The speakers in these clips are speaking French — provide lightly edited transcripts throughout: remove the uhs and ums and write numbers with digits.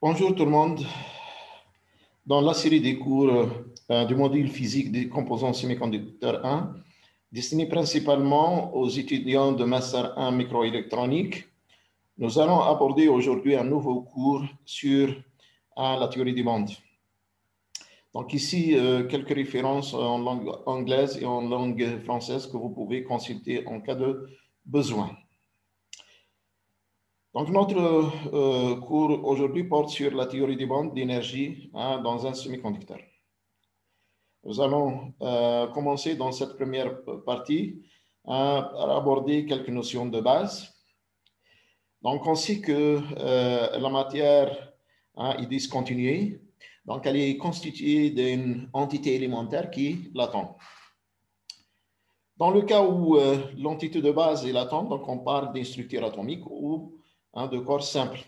Bonjour tout le monde. Dans la série des cours du module physique des composants semi-conducteurs 1, destiné principalement aux étudiants de Master 1 microélectronique, nous allons aborder aujourd'hui un nouveau cours sur la théorie des bandes. Donc ici, quelques références en langue anglaise et en langue française que vous pouvez consulter en cas de besoin. Donc, notre cours aujourd'hui porte sur la théorie des bandes d'énergie dans un semi-conducteur. Nous allons commencer dans cette première partie par aborder quelques notions de base. Donc, on sait que la matière est discontinuée. Donc, elle est constituée d'une entité élémentaire qui est l'atome. Dans le cas où l'entité de base est l'atome, donc on parle d'une structure atomique ou de corps simple.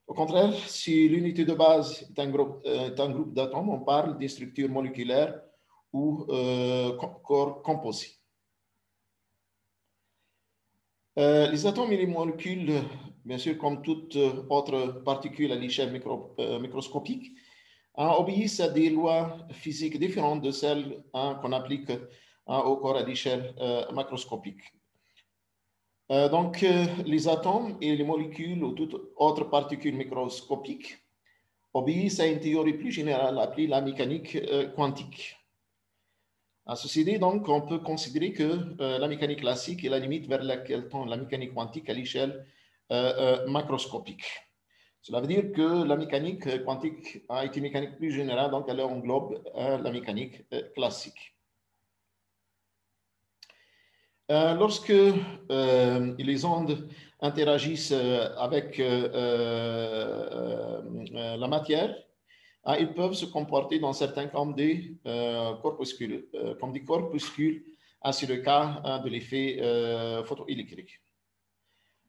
Au contraire, si l'unité de base est un groupe d'atomes, on parle des structures moléculaires ou corps composés. Les atomes et les molécules, bien sûr, comme toute autre particule à l'échelle microscopique, obéissent à des lois physiques différentes de celles qu'on applique au corps à l'échelle macroscopique. Donc, les atomes et les molécules ou toute autre particule microscopique obéissent à une théorie plus générale appelée la mécanique quantique. À ceci dit, donc, on peut considérer que la mécanique classique est la limite vers laquelle tend la mécanique quantique à l'échelle macroscopique. Cela veut dire que la mécanique quantique a été mécanique plus générale, donc elle englobe la mécanique classique. Lorsque les ondes interagissent avec la matière, ils peuvent se comporter dans certains cas comme des corpuscules, c'est le cas de l'effet photoélectrique.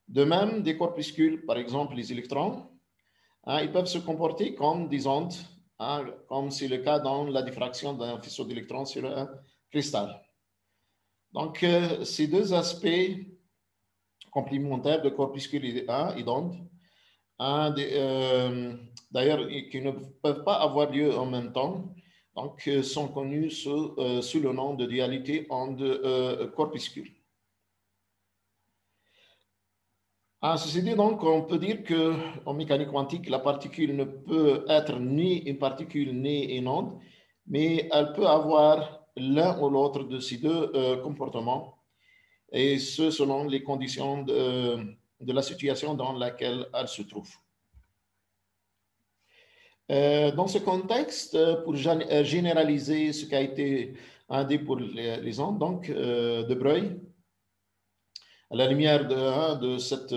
De même, des corpuscules, par exemple les électrons, ils peuvent se comporter comme des ondes, comme c'est le cas dans la diffraction d'un faisceau d'électrons sur un cristal. Donc, ces deux aspects complémentaires de corpuscules et d'ondes, d'ailleurs, qui ne peuvent pas avoir lieu en même temps, donc, sont connus sous le nom de dualité onde-corpuscule. Ceci dit, donc, on peut dire qu'en mécanique quantique, la particule ne peut être ni une particule ni une onde, mais elle peut avoir l'un ou l'autre de ces deux comportements, et ce selon les conditions de la situation dans laquelle elle se trouve. Dans ce contexte, pour généraliser ce qui a été dit pour les ondes, donc de Broglie, à la lumière de cette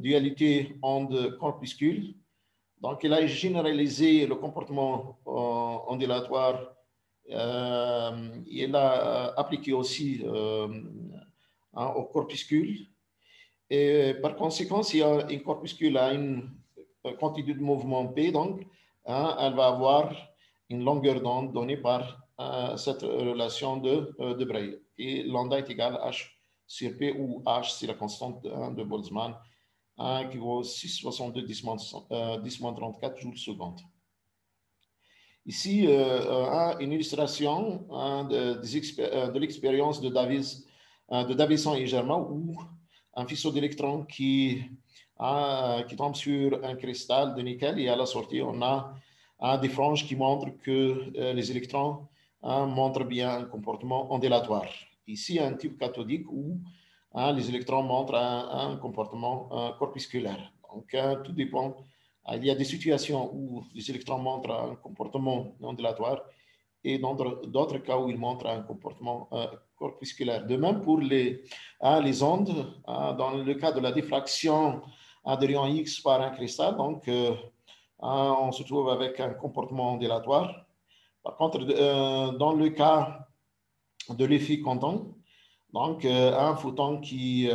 dualité onde-corpuscule, donc il a généralisé le comportement ondulatoire. Il a appliqué aussi au corpuscule. Et par conséquent, si un corpuscule a une quantité de mouvement P, donc, elle va avoir une longueur d'onde donnée par cette relation de Broglie. Et lambda est égal à H sur P, où H, c'est la constante de Boltzmann, qui vaut 6,62 10-34 joules seconde. Ici, une illustration de l'expérience de Davisson et Germain, où un faisceau d'électrons qui tombe sur un cristal de nickel, et à la sortie, on a des franges qui montrent que les électrons montrent bien un comportement ondulatoire. Ici, un type cathodique où les électrons montrent un comportement corpusculaire. Donc, tout dépend. Il y a des situations où les électrons montrent un comportement ondulatoire et dans d'autres cas où ils montrent un comportement corpusculaire. De même pour les ondes, dans le cas de la diffraction de rayon X par un cristal, donc on se trouve avec un comportement ondulatoire. Par contre, dans le cas de l'effet quantum, donc un photon qui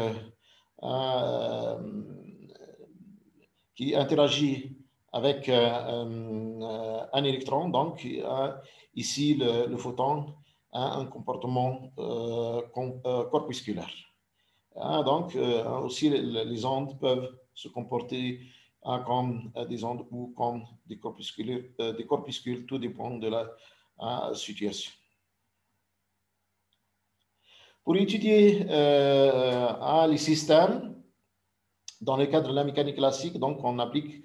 interagit avec un électron. Donc, ici, le photon a un comportement corpusculaire. Donc, aussi, les ondes peuvent se comporter comme des ondes ou comme des corpuscules, tout dépend de la situation. Pour étudier les systèmes, dans le cadre de la mécanique classique, donc on applique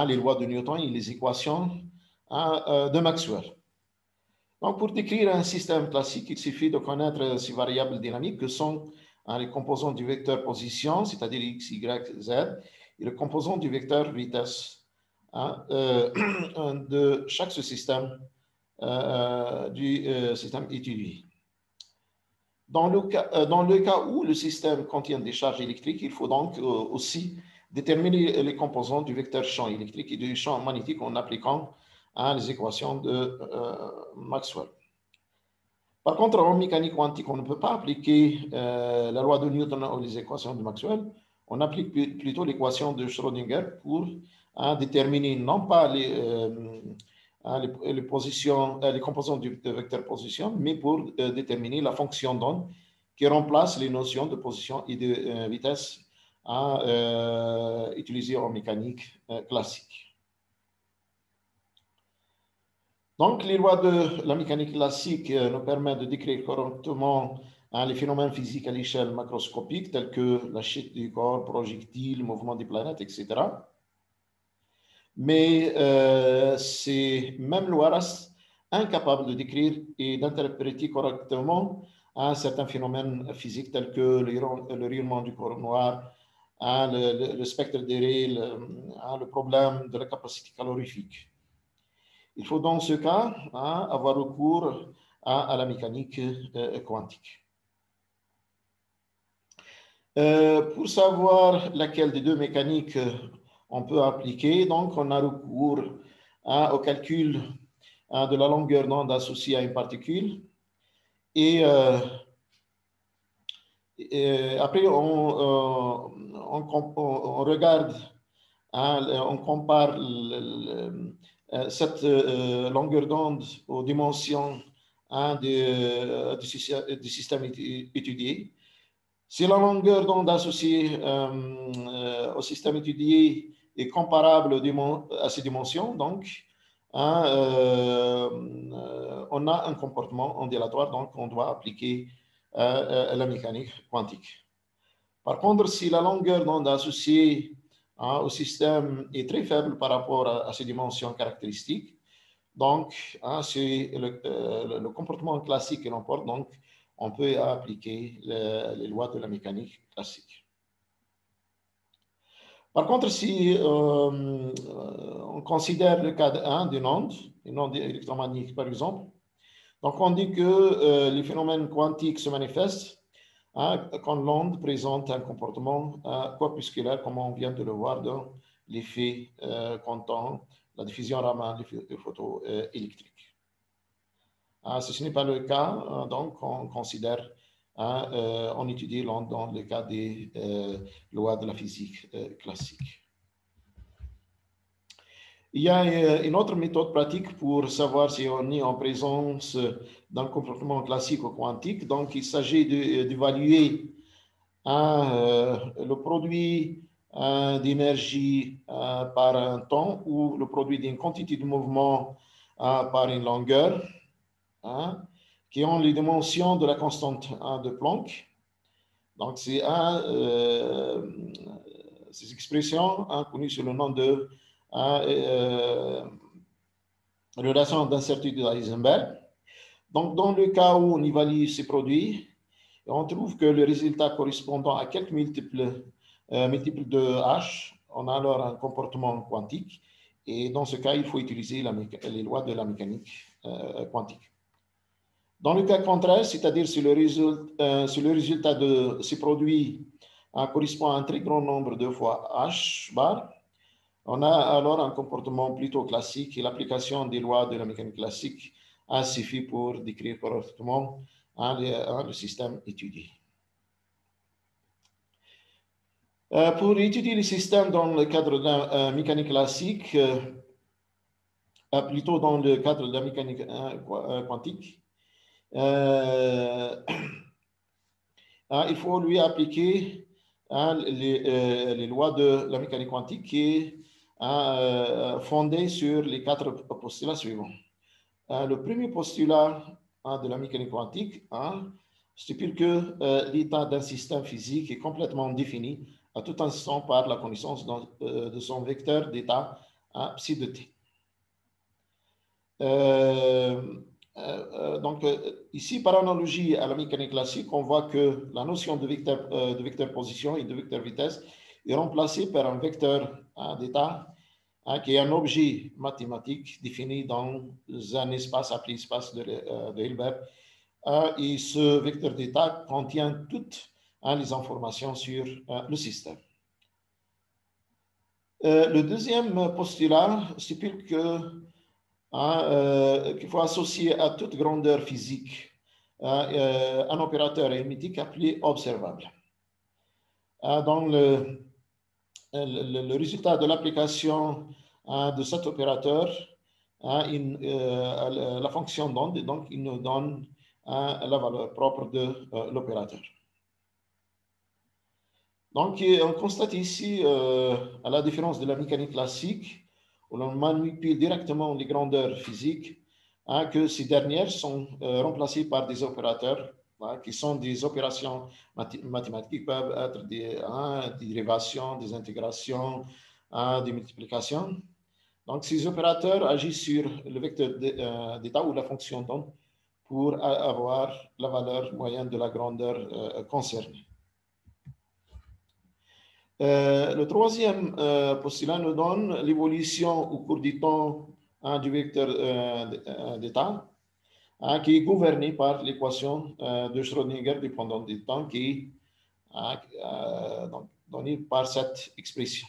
les lois de Newton et les équations de Maxwell. Donc, pour décrire un système classique, il suffit de connaître ces variables dynamiques que sont les composants du vecteur position, c'est-à-dire x, y, z, et le composant du vecteur vitesse de chaque système du système étudié. Dans le cas où le système contient des charges électriques, il faut donc aussi déterminer les composants du vecteur champ électrique et du champ magnétique en appliquant les équations de Maxwell. Par contre, en mécanique quantique, on ne peut pas appliquer la loi de Newton ou les équations de Maxwell. On applique plutôt l'équation de Schrödinger pour déterminer non pas les positions, les composants du vecteur position, mais pour déterminer la fonction d'onde qui remplace les notions de position et de vitesse utilisées en mécanique classique. Donc, les lois de la mécanique classique nous permettent de décrire correctement les phénomènes physiques à l'échelle macroscopique, tels que la chute du corps, projectiles, mouvement des planètes, etc. Mais ces mêmes lois restent incapables de décrire et d'interpréter correctement certains phénomènes physiques, tels que le rayonnement du corps noir, le spectre des rayons, le problème de la capacité calorifique. Il faut dans ce cas avoir recours à la mécanique quantique. Pour savoir laquelle des deux mécaniques on peut appliquer, donc on a recours au calcul de la longueur d'onde associée à une particule. Et après, on regarde, on compare cette longueur d'onde aux dimensions du système étudié. Si la longueur d'onde associée au système étudié est comparable à ces dimensions, donc on a un comportement ondulatoire, donc on doit appliquer la mécanique quantique. Par contre, si la longueur d'onde associée au système est très faible par rapport à ces dimensions caractéristiques, donc c'est le comportement classique qui l'emporte, donc on peut appliquer les lois de la mécanique classique. Par contre, si on considère le cas d'une onde, une onde électromagnétique par exemple, donc on dit que les phénomènes quantiques se manifestent quand l'onde présente un comportement corpusculaire, comme on vient de le voir dans l'effet comptant la diffusion Raman des photons électriques. Si ce n'est pas le cas, donc on considère, on étudie l'onde dans le cas des lois de la physique classique. Il y a une autre méthode pratique pour savoir si on est en présence d'un comportement classique ou quantique. Donc, il s'agit d'évaluer le produit d'énergie par un temps ou le produit d'une quantité de mouvement par une longueur, qui ont les dimensions de la constante de Planck. Donc, c'est ces expressions connues sous le nom de relation d'incertitude d'Heisenberg. Donc, dans le cas où on évalue ces produits, on trouve que le résultat correspondant à quelques multiples de H, on a alors un comportement quantique. Et dans ce cas, il faut utiliser les lois de la mécanique quantique. Dans le cas contraire, c'est-à-dire si le résultat de ces produits correspond à un très grand nombre de fois H bar, on a alors un comportement plutôt classique et l'application des lois de la mécanique classique suffit pour décrire correctement le système étudié. Pour étudier les systèmes dans le cadre de la mécanique classique, plutôt dans le cadre de la mécanique quantique, il faut lui appliquer les lois de la mécanique quantique qui est fondée sur les 4 postulats suivants. Le premier postulat de la mécanique quantique stipule que l'état d'un système physique est complètement défini à tout instant par la connaissance de son vecteur d'état psi de t. Donc, ici, par analogie à la mécanique classique, on voit que la notion de vecteur position et de vecteur vitesse est remplacée par un vecteur d'état qui est un objet mathématique défini dans un espace appelé espace de Hilbert. Et ce vecteur d'état contient toutes les informations sur le système. Le deuxième postulat stipule que qu'il faut associer à toute grandeur physique un opérateur arithmétique appelé observable. Dans le résultat de l'application de cet opérateur, la fonction d'onde, donc il nous donne la valeur propre de l'opérateur. Donc, on constate ici, à la différence de la mécanique classique, où l'on manipule directement les grandeurs physiques, que ces dernières sont remplacées par des opérateurs qui sont des opérations mathématiques, qui peuvent être des dérivations, des intégrations, des multiplications. Donc, ces opérateurs agissent sur le vecteur d'état ou la fonction d'onde pour avoir la valeur moyenne de la grandeur concernée. Le troisième postulat nous donne l'évolution au cours du temps du vecteur d'état qui est gouverné par l'équation de Schrödinger dépendante du temps qui est donnée par cette expression.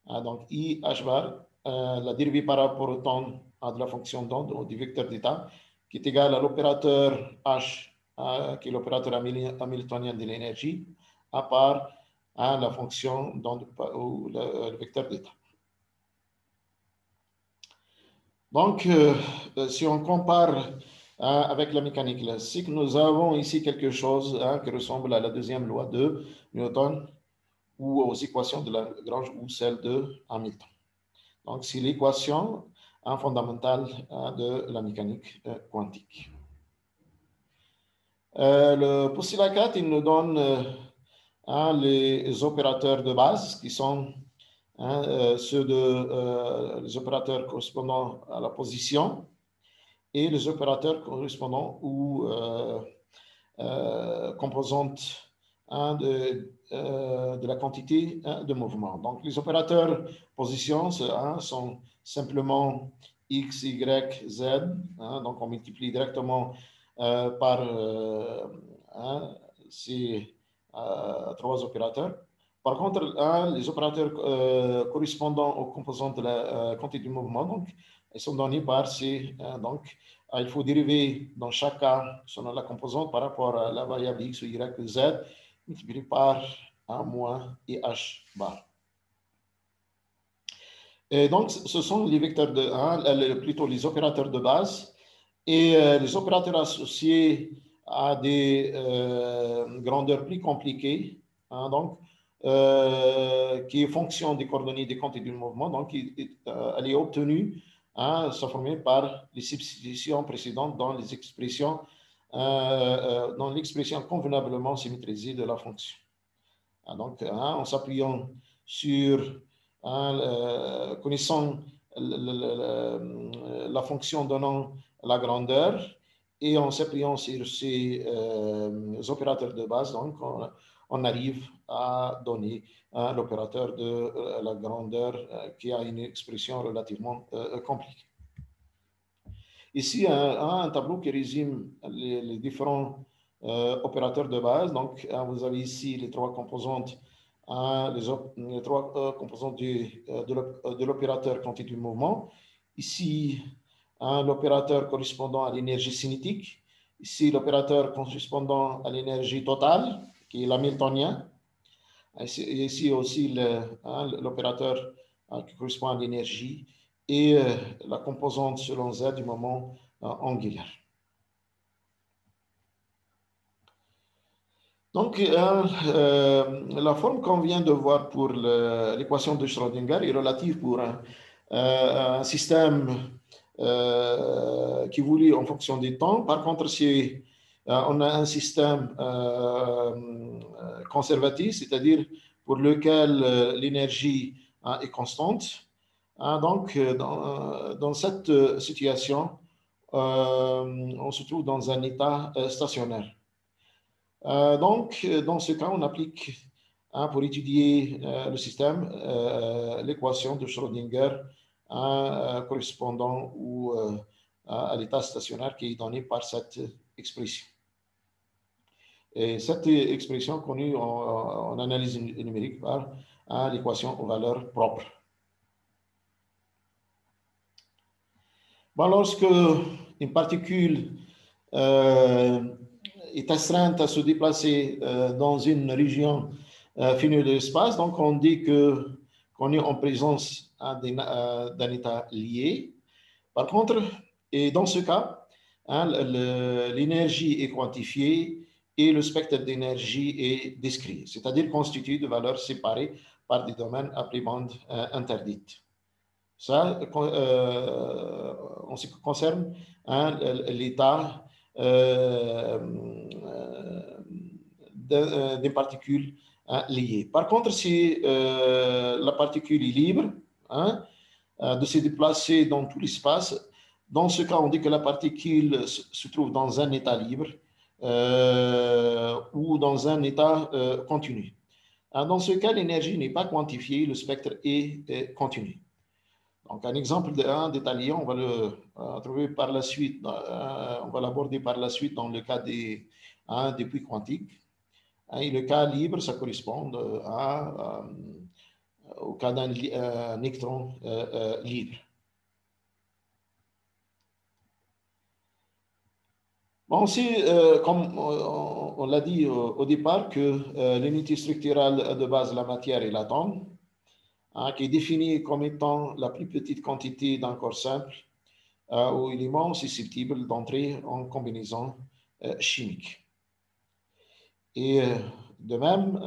Donc, I h bar, la dérivée par rapport au temps de la fonction d'onde du vecteur d'état qui est égal à l'opérateur H, qui est l'opérateur hamiltonien de l'énergie, à part la fonction ou le vecteur d'état. Donc, si on compare avec la mécanique classique, nous avons ici quelque chose qui ressemble à la deuxième loi de Newton ou aux équations de Lagrange ou celle de Hamilton. Donc, c'est l'équation fondamentale de la mécanique quantique. Le postulat 4, il nous donne les opérateurs de base qui sont ceux les opérateurs correspondant à la position et les opérateurs correspondant aux composantes de la quantité de mouvement. Donc, les opérateurs position sont simplement X, Y, Z. Donc, on multiplie directement par ces 3 opérateurs. Par contre, les opérateurs correspondant aux composantes de la quantité du mouvement, donc, ils sont donnés par ces. Donc, il faut dériver dans chaque cas selon la composante par rapport à la variable X ou Y ou Z, multiplié par A moins et H bar. Et donc, ce sont les vecteurs plutôt les opérateurs de base et les opérateurs associés à des grandeurs plus compliquées, donc, qui est fonction des coordonnées des quantités du mouvement. Donc, elle est obtenue, sont formées par les substitutions précédentes dans les expressions, dans l'expression convenablement symétrisée de la fonction. Donc, en s'appuyant sur, connaissant la fonction donnant la grandeur et en s'appuyant sur ces opérateurs de base, donc, on arrive à donner l'opérateur de la grandeur qui a une expression relativement compliquée. Ici, un tableau qui résume les différents opérateurs de base. Donc, vous avez ici les 3 composantes, les 3 composantes de l'opérateur quantité du mouvement. Ici, l'opérateur correspondant à l'énergie cinétique. Ici, l'opérateur correspondant à l'énergie totale, qui est l'hamiltonien. Ici aussi, l'opérateur qui correspond à l'énergie et la composante selon Z du moment angulaire. Donc, la forme qu'on vient de voir pour l'équation de Schrödinger est relative pour un système qui évolue en fonction du temps. Par contre, si on a un système conservatif, c'est-à-dire pour lequel l'énergie est constante, donc dans cette situation, on se trouve dans un état stationnaire. Donc, dans ce cas, on applique pour étudier le système l'équation de Schrödinger correspondant à l'état stationnaire qui est donné par cette expression. Et cette expression connue en analyse numérique par l'équation aux valeurs propres. Bon, lorsque une particule est astreinte à se déplacer dans une région finie de l'espace, donc on dit qu'on est en présence d'un état lié. Par contre, et dans ce cas, l'énergie est quantifiée et le spectre d'énergie est décrit, c'est-à-dire constitué de valeurs séparées par des domaines appelés bandes interdites. Ça, en ce qui concerne l'état des particules liées. Par contre, si la particule est libre de se déplacer dans tout l'espace, dans ce cas, on dit que la particule se trouve dans un état libre ou dans un état continu. Dans ce cas, l'énergie n'est pas quantifiée, le spectre est continu. Donc, un exemple d'état lié, on va le trouver par la suite, on va l'aborder par la suite dans le cas des puits quantiques. Et le cas libre, ça correspond au cas d'un électron libre. Bon, aussi, comme on l'a dit au départ, que l'unité structurale de base de la matière est l'atome, qui est définie comme étant la plus petite quantité d'un corps simple ou élément susceptible d'entrer en combinaison chimique. Et de même,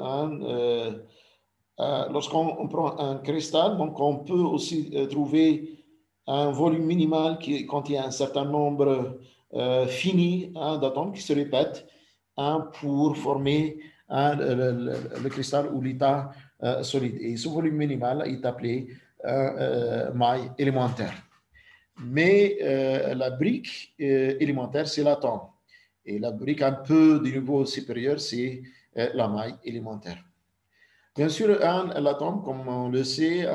lorsqu'on prend un cristal, donc on peut aussi trouver un volume minimal qui contient un certain nombre fini d'atomes qui se répètent pour former le cristal ou l'état solide. Et ce volume minimal est appelé maille élémentaire. Mais la brique élémentaire, c'est l'atome. Et la brique un peu du niveau supérieur, c'est la maille élémentaire. Bien sûr, l'atome, comme on le sait,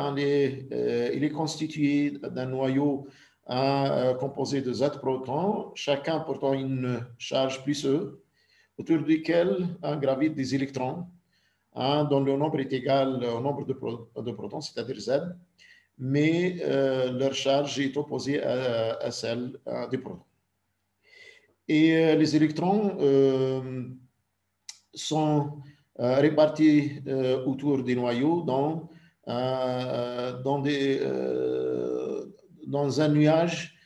il est constitué d'un noyau composé de 7 protons, chacun portant une charge plus E, autour duquel gravitent des électrons, dont le nombre est égal au nombre de protons, c'est-à-dire Z, mais leur charge est opposée à celle des protons. Et les électrons sont répartis autour des noyaux dans un nuage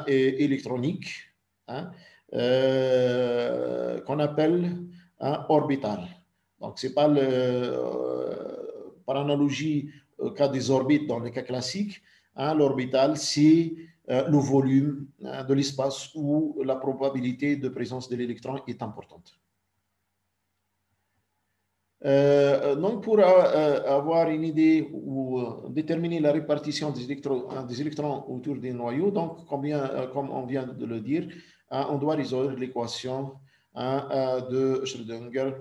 électronique qu'on appelle orbital. Donc, c'est pas par analogie au cas des orbites dans le cas classique, l'orbital, c'est le volume de l'espace où la probabilité de présence de l'électron est importante. Donc, pour avoir une idée ou déterminer la répartition des électrons autour des noyaux, donc comme on vient de le dire, on doit résoudre l'équation de Schrödinger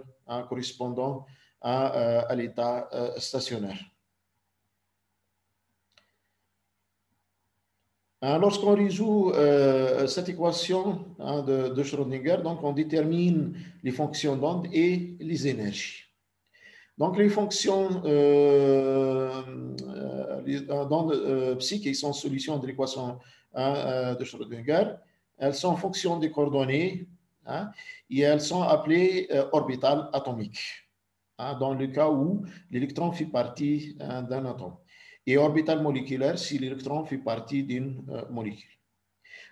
correspondant à l'état stationnaire. Lorsqu'on résout cette équation de Schrödinger, donc on détermine les fonctions d'onde et les énergies. Donc, les fonctions d'onde psi qui sont solutions de l'équation de Schrödinger, elles sont en fonction des coordonnées et elles sont appelées orbitales atomiques, dans le cas où l'électron fait partie d'un atome. Et orbital moléculaire si l'électron fait partie d'une molécule.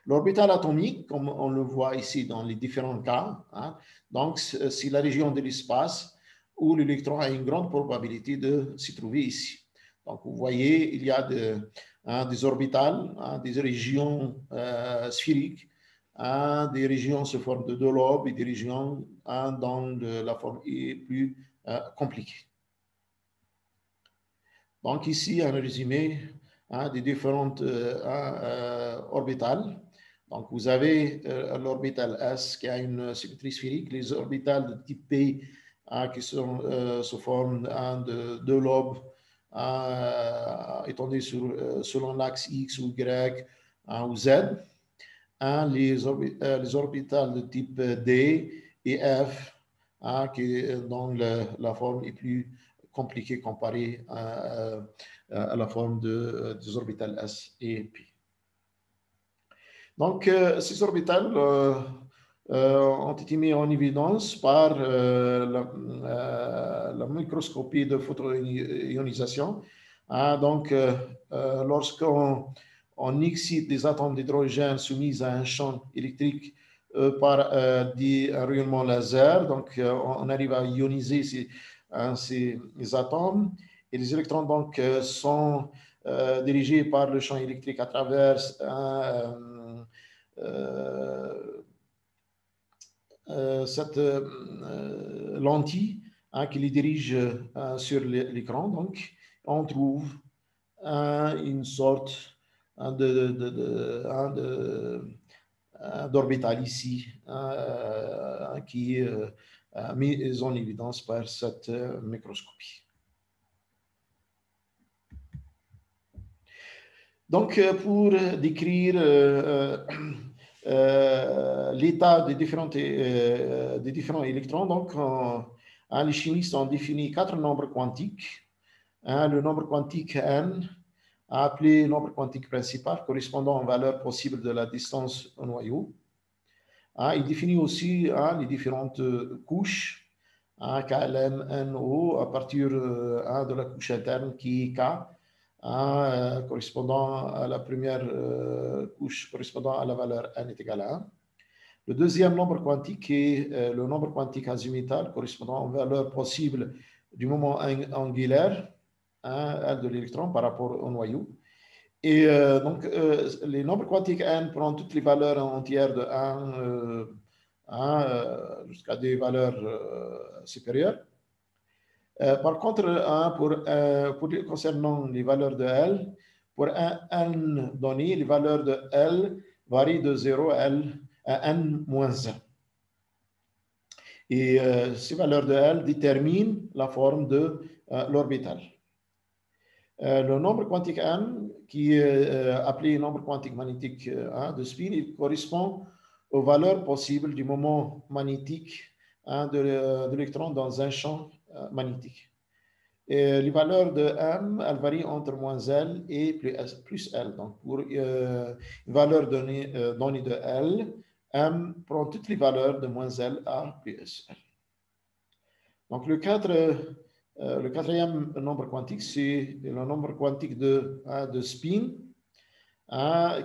L'orbital atomique, comme on le voit ici dans les différents cas, hein, donc c'est la région de l'espace où l'électron a une grande probabilité de s'y trouver ici. Donc, vous voyez, il y a des orbitales, hein, des régions sphériques, hein, des régions sous forme de deux lobes et des régions hein, dont la forme est plus compliquée. Donc, ici, un résumé hein, des différentes orbitales. Donc, vous avez l'orbital S qui a une symétrie sphérique, les orbitales de type P qui sont sous forme de deux lobes étendus selon l'axe X ou Y ou Z. Les orbitales de type D et F dont la forme est plus compliquée comparée à la forme des orbitales S et P. Donc, ces orbitales ont été mises en évidence par la microscopie de photoionisation. Donc, lorsqu'on excite des atomes d'hydrogène soumis à un champ électrique par un rayonnement laser, donc on arrive à ioniser ces atomes et les électrons donc sont dirigés par le champ électrique à travers cette lentille qui les dirige sur l'écran. Donc, on trouve une sorte d'orbital ici qui est mise en évidence par cette microscopie. Donc, pour décrire l'état des différents électrons, donc, les chimistes ont défini 4 nombres quantiques. Le nombre quantique n, appelé nombre quantique principal, correspondant aux valeurs possibles de la distance au noyau. Il définit aussi les différentes couches, KLM, NO, à partir de la couche interne qui est K, correspondant à la première couche correspondant à la valeur n est égal à 1. Le deuxième nombre quantique est le nombre quantique azimutal correspondant aux valeurs possibles du moment angulaire L de l'électron par rapport au noyau. Et donc, les nombres quantiques n prennent toutes les valeurs entières de 1 jusqu'à des valeurs supérieures. Par contre, concernant les valeurs de L, pour un n donné, les valeurs de L varient de 0 à n-1. Et ces valeurs de L déterminent la forme de l'orbital. Le nombre quantique n, qui est appelé nombre quantique magnétique de spin, il correspond aux valeurs possibles du moment magnétique de l'électron dans un champ magnétique. Et les valeurs de m, elles varient entre moins L et plus L. Donc, pour une valeur donnée de L, m prend toutes les valeurs de moins L à plus L. Donc, le quatrième nombre quantique, c'est le nombre quantique de spin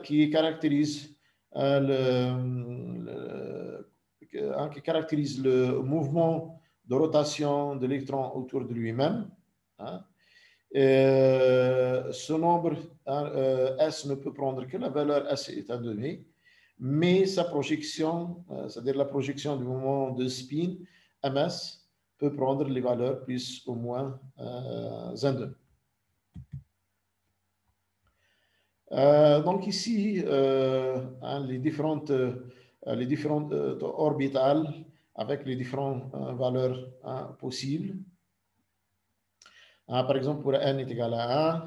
qui caractérise le mouvement de rotation de l'électron autour de lui-même. Ce nombre S ne peut prendre que la valeur S étant donnée, mais sa projection, c'est-à-dire la projection du moment de spin, MS, peut prendre les valeurs plus ou moins n2. Donc ici, les différentes orbitales avec les différentes valeurs possibles. Par exemple, pour n est égal à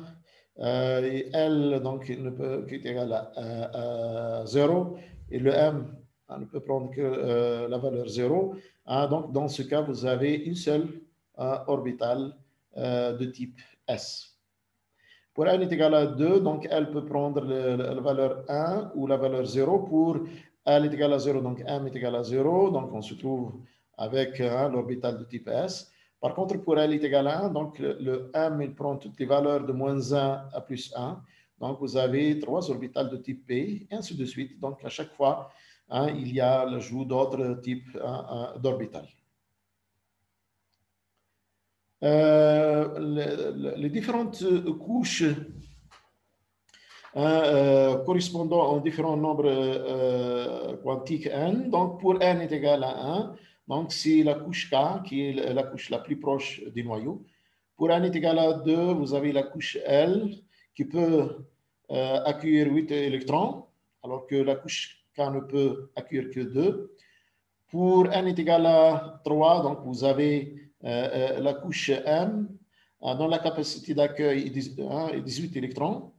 1, et L donc, ne peut qu'être égal à 0, et le m ne peut prendre que la valeur 0. Donc, dans ce cas, vous avez une seule orbitale de type S. Pour n est égal à 2, donc elle peut prendre la valeur 1 ou la valeur 0. Pour L est égal à 0, donc m est égal à 0. Donc, on se trouve avec l'orbital de type S. Par contre, pour L est égal à 1, donc le m, il prend toutes les valeurs de moins 1 à plus 1. donc vous avez 3 orbitales de type P, et ainsi de suite. Donc, à chaque fois, il y a l'ajout d'autres types d'orbitales. Les différentes couches correspondant aux différents nombres quantiques n. Donc, pour n est égal à 1, donc c'est la couche K qui est la couche la plus proche du noyau. Pour n est égal à 2, vous avez la couche L qui peut accueillir 8 électrons, alors que la couche K ne peut accueillir que 2. Pour n est égal à 3, donc vous avez la couche M dont la capacité d'accueil est 18 électrons.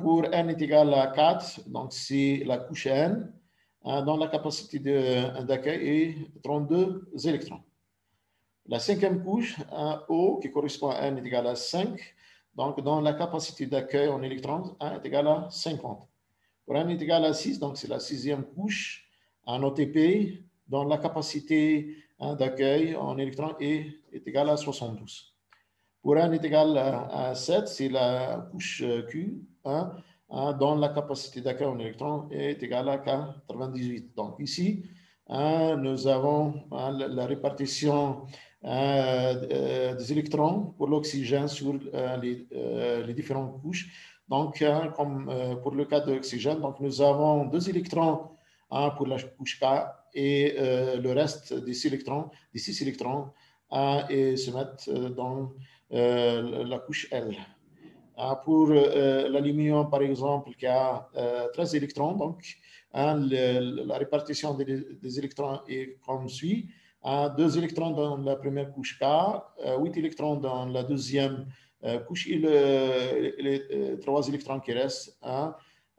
Pour n est égal à 4, donc c'est la couche N dont la capacité d'accueil est 32 électrons. La cinquième couche, O, qui correspond à n est égal à 5, donc dont la capacité d'accueil en électrons est égale à 50. Pour n est égal à 6, donc c'est la sixième couche en OTP, dont la capacité d'accueil en électrons est égale à 72. Pour n est égal à 7, c'est la couche Q, dont la capacité d'accueil en électrons est égale à 98. Donc ici, nous avons la répartition des électrons pour l'oxygène sur les différentes couches. Donc, comme pour le cas de l'oxygène, donc nous avons 2 électrons pour la couche K et le reste des 6 électrons, et se mettent dans la couche L. Pour l'aluminium, par exemple, qui a 13 électrons, donc la répartition des électrons est comme suit. 2 électrons dans la première couche K, 8 électrons dans la deuxième couche, et les 3 électrons qui restent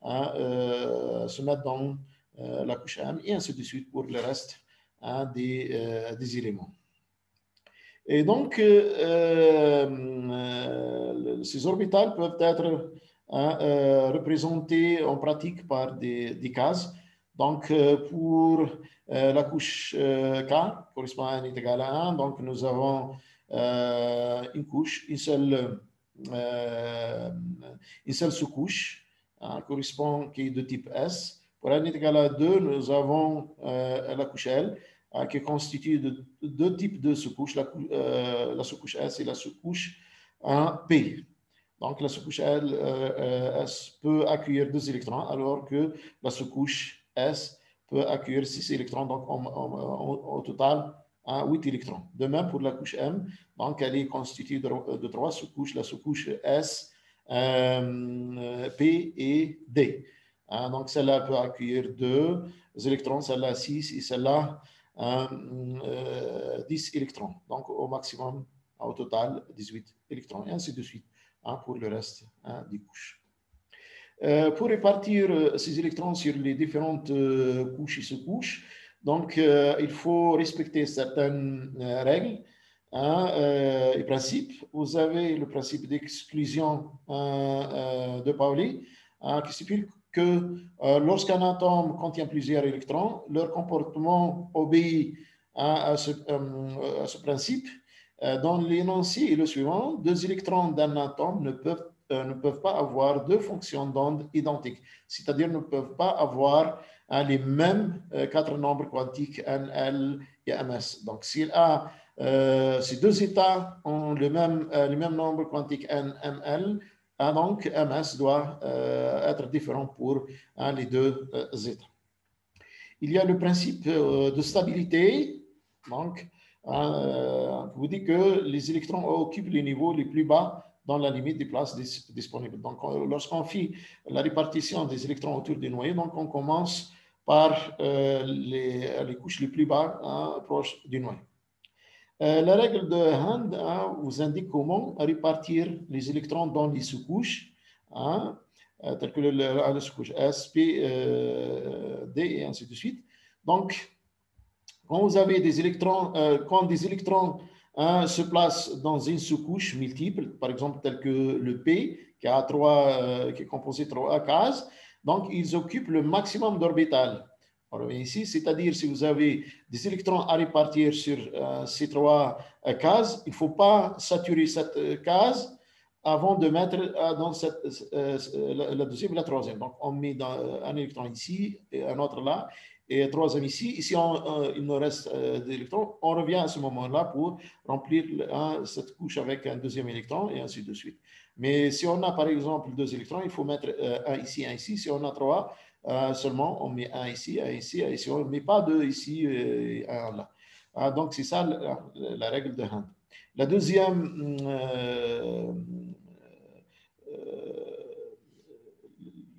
se mettent dans la couche M, et ainsi de suite pour le reste des éléments. Et donc, ces orbitales peuvent être représentées en pratique par des cases. Donc, pour la couche K, correspond à n est égal à 1, donc nous avons une couche, une seule sous-couche, correspond qui est de type S. Pour n est égal à 2, nous avons la couche L, qui est constituée de 2 types de sous-couches, la sous-couche S et la sous-couche P. Donc, la sous-couche S peut accueillir 2 électrons, alors que la sous-couche S peut accueillir 6 électrons, donc au total 8 électrons. De même pour la couche M, donc elle est constituée de 3 sous-couches, la sous-couche S, P et D. Donc, celle-là peut accueillir 2 électrons, celle-là 6 et celle-là 10 électrons. Donc, au maximum, au total, 18 électrons, et ainsi de suite pour le reste des couches. Pour répartir ces électrons sur les différentes couches et sous-couches, donc, il faut respecter certaines règles et principes. Vous avez le principe d'exclusion de Pauli, qui stipule que lorsqu'un atome contient plusieurs électrons, leur comportement obéit à ce principe. Dans l'énoncé est le suivant: 2 électrons d'un atome ne peuvent pas avoir 2 fonctions d'onde identiques, c'est-à-dire ne peuvent pas avoir les mêmes 4 nombres quantiques n, l et ms. Donc, s'il a ces 2 états ont le même nombre quantique n, m, l, donc ms doit être différent pour les 2 états. Il y a le principe de stabilité. Donc, vous dit que les électrons occupent les niveaux les plus bas dans la limite des places disponibles. Donc, lorsqu'on fait la répartition des électrons autour du noyau, donc on commence par les couches les plus bas proches du noyau. La règle de Hand vous indique comment répartir les électrons dans les sous-couches, telles que la sous-couche S, P, D et ainsi de suite. Donc, quand vous avez des électrons, quand des électrons se placent dans une sous-couche multiple, par exemple tel que le P, qui est composé de 3 cases, donc ils occupent le maximum d'orbitales. Ici, c'est-à-dire si vous avez des électrons à répartir sur ces 3 cases, il ne faut pas saturer cette case avant de mettre dans la deuxième et la troisième. Donc, on met un électron ici et un autre là, et troisième ici. Ici, il nous reste des électrons. On revient à ce moment-là pour remplir cette couche avec un deuxième électron et ainsi de suite. Mais si on a, par exemple, deux électrons, il faut mettre un ici, un ici. Si on a trois, seulement, on met un ici, un ici, un ici. On ne met pas deux ici et un là. Donc, c'est ça la règle de Hund. La deuxième,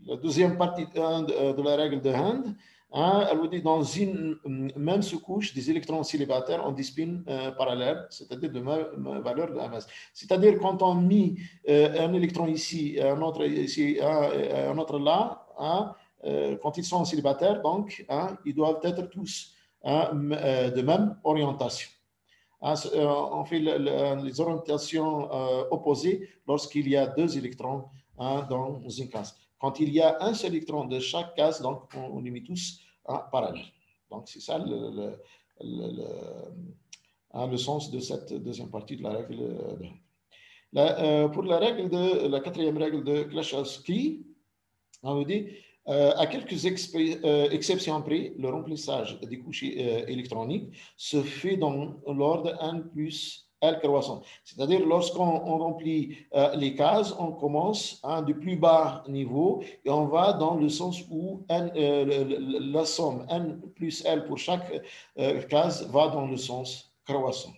la deuxième partie de la règle de Hund, elle vous dit dans une même sous-couche des électrons célibataires ont des spins parallèles, c'est-à-dire de même valeur de ms. C'est-à-dire quand on met un électron ici, un autre ici, un autre là, quand ils sont célibataires, donc ils doivent être tous de même orientation. On fait les orientations opposées lorsqu'il y a deux électrons dans une case. Quand il y a un seul électron de chaque case, donc on les met tous parallèles. Donc c'est ça le sens de cette deuxième partie de la règle. Pour la quatrième règle de Klashowski, on vous dit à quelques exceptions près, le remplissage des couches électroniques se fait dans l'ordre n plus L croissant. C'est-à-dire, lorsqu'on remplit les cases, on commence du plus bas niveau et on va dans le sens où la somme n plus L pour chaque case va dans le sens croissant.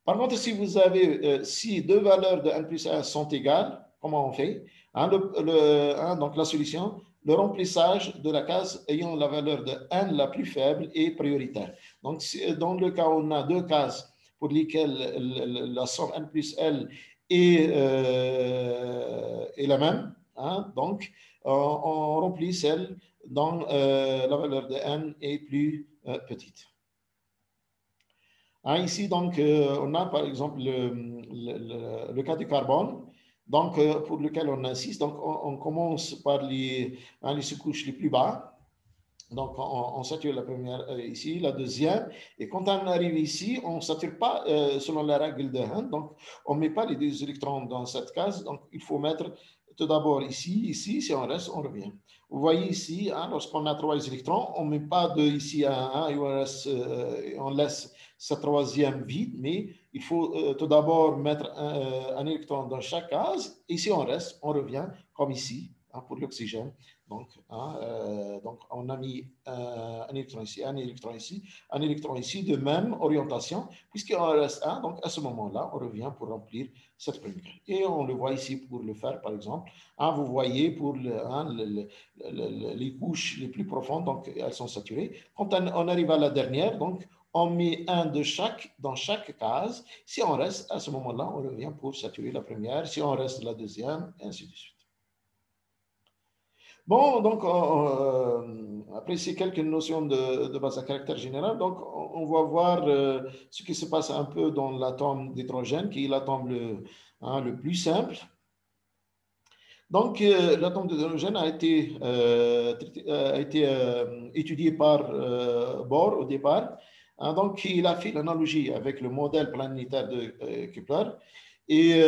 Par contre, si vous avez, si deux valeurs de n plus 1 sont égales, comment on fait? Donc, la solution, le remplissage de la case ayant la valeur de n la plus faible est prioritaire. Donc, dans le cas où on a deux cases pour lesquelles la somme n plus L est la même, donc, on remplit celle dont la valeur de n est plus petite. Ici, donc, on a par exemple le cas du carbone, donc, pour lequel on insiste. Donc, on commence par les sous-couches les plus bas. Donc, on sature la première ici, la deuxième. Et quand on arrive ici, on ne sature pas selon la règle de Hund. Donc, on ne met pas les deux électrons dans cette case. Donc, il faut mettre tout d'abord ici, ici. Si on reste, on revient. Vous voyez ici, lorsqu'on a trois électrons, on ne met pas de ici à 1 et on laisse ce troisième vide, mais il faut tout d'abord mettre un électron dans chaque case. Ici, on reste, on revient, comme ici, pour l'oxygène. Donc, on a mis un électron ici, un électron ici, un électron ici, de même orientation, puisqu'il en reste un. Donc, à ce moment-là, on revient pour remplir cette première. Et on le voit ici pour le faire, par exemple. Vous voyez pour les couches les plus profondes, donc elles sont saturées. Quand on arrive à la dernière, donc, on met un de chaque dans chaque case. Si on reste, à ce moment-là, on revient pour saturer la première. Si on reste, la deuxième, et ainsi de suite. Bon, donc, après ces quelques notions de base à caractère général, donc, on va voir ce qui se passe un peu dans l'atome d'hydrogène, qui est l'atome le plus simple. Donc, l'atome d'hydrogène a été étudié par Bohr au départ. Donc, il a fait l'analogie avec le modèle planétaire de Kepler. Et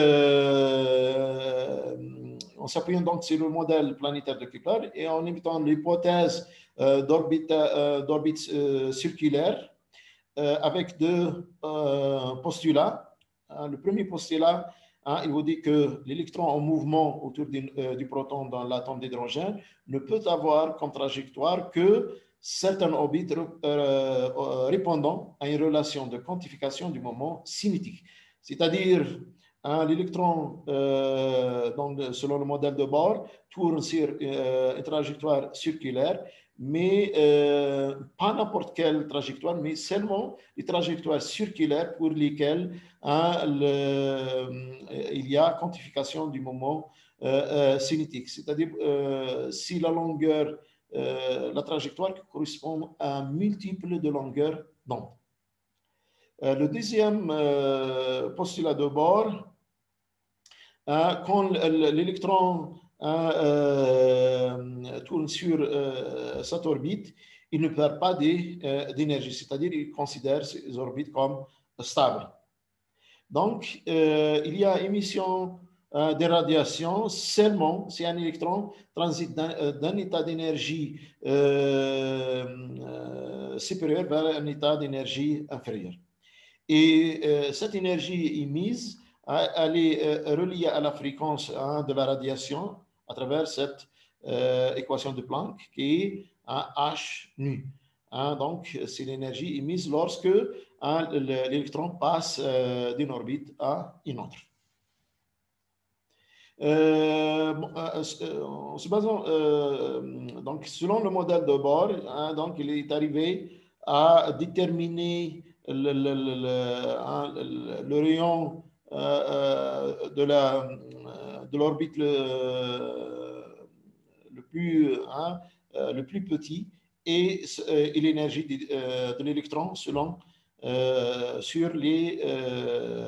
en s'appuyant donc sur le modèle planétaire de Kepler et en imitant l'hypothèse d'orbite circulaire avec deux postulats. Le premier postulat, il vous dit que l'électron en mouvement autour du proton dans l'atome d'hydrogène ne peut avoir comme trajectoire que certaines orbites répondant à une relation de quantification du moment cinétique. C'est-à-dire, l'électron, selon le modèle de Bohr, tourne sur une trajectoire circulaire, mais pas n'importe quelle trajectoire, mais seulement les trajectoires circulaires pour lesquelles il y a quantification du moment cinétique. C'est-à-dire, si la longueur, la trajectoire correspond à un multiple de longueur d'onde. Le deuxième postulat de Bohr, quand l'électron tourne sur cette orbite, il ne perd pas d'énergie, c'est-à-dire il considère ces orbites comme stables. Donc, il y a émission des radiations seulement si un électron transite d'un état d'énergie supérieur vers un état d'énergie inférieur. Et cette énergie émise, elle est reliée à la fréquence de la radiation à travers cette équation de Planck qui est H nu. Donc, c'est l'énergie émise lorsque l'électron passe d'une orbite à une autre. En se basant, donc, selon le modèle de Bohr, donc, il est arrivé à déterminer le rayon de l'orbite le plus petit et l'énergie de l'électron selon sur les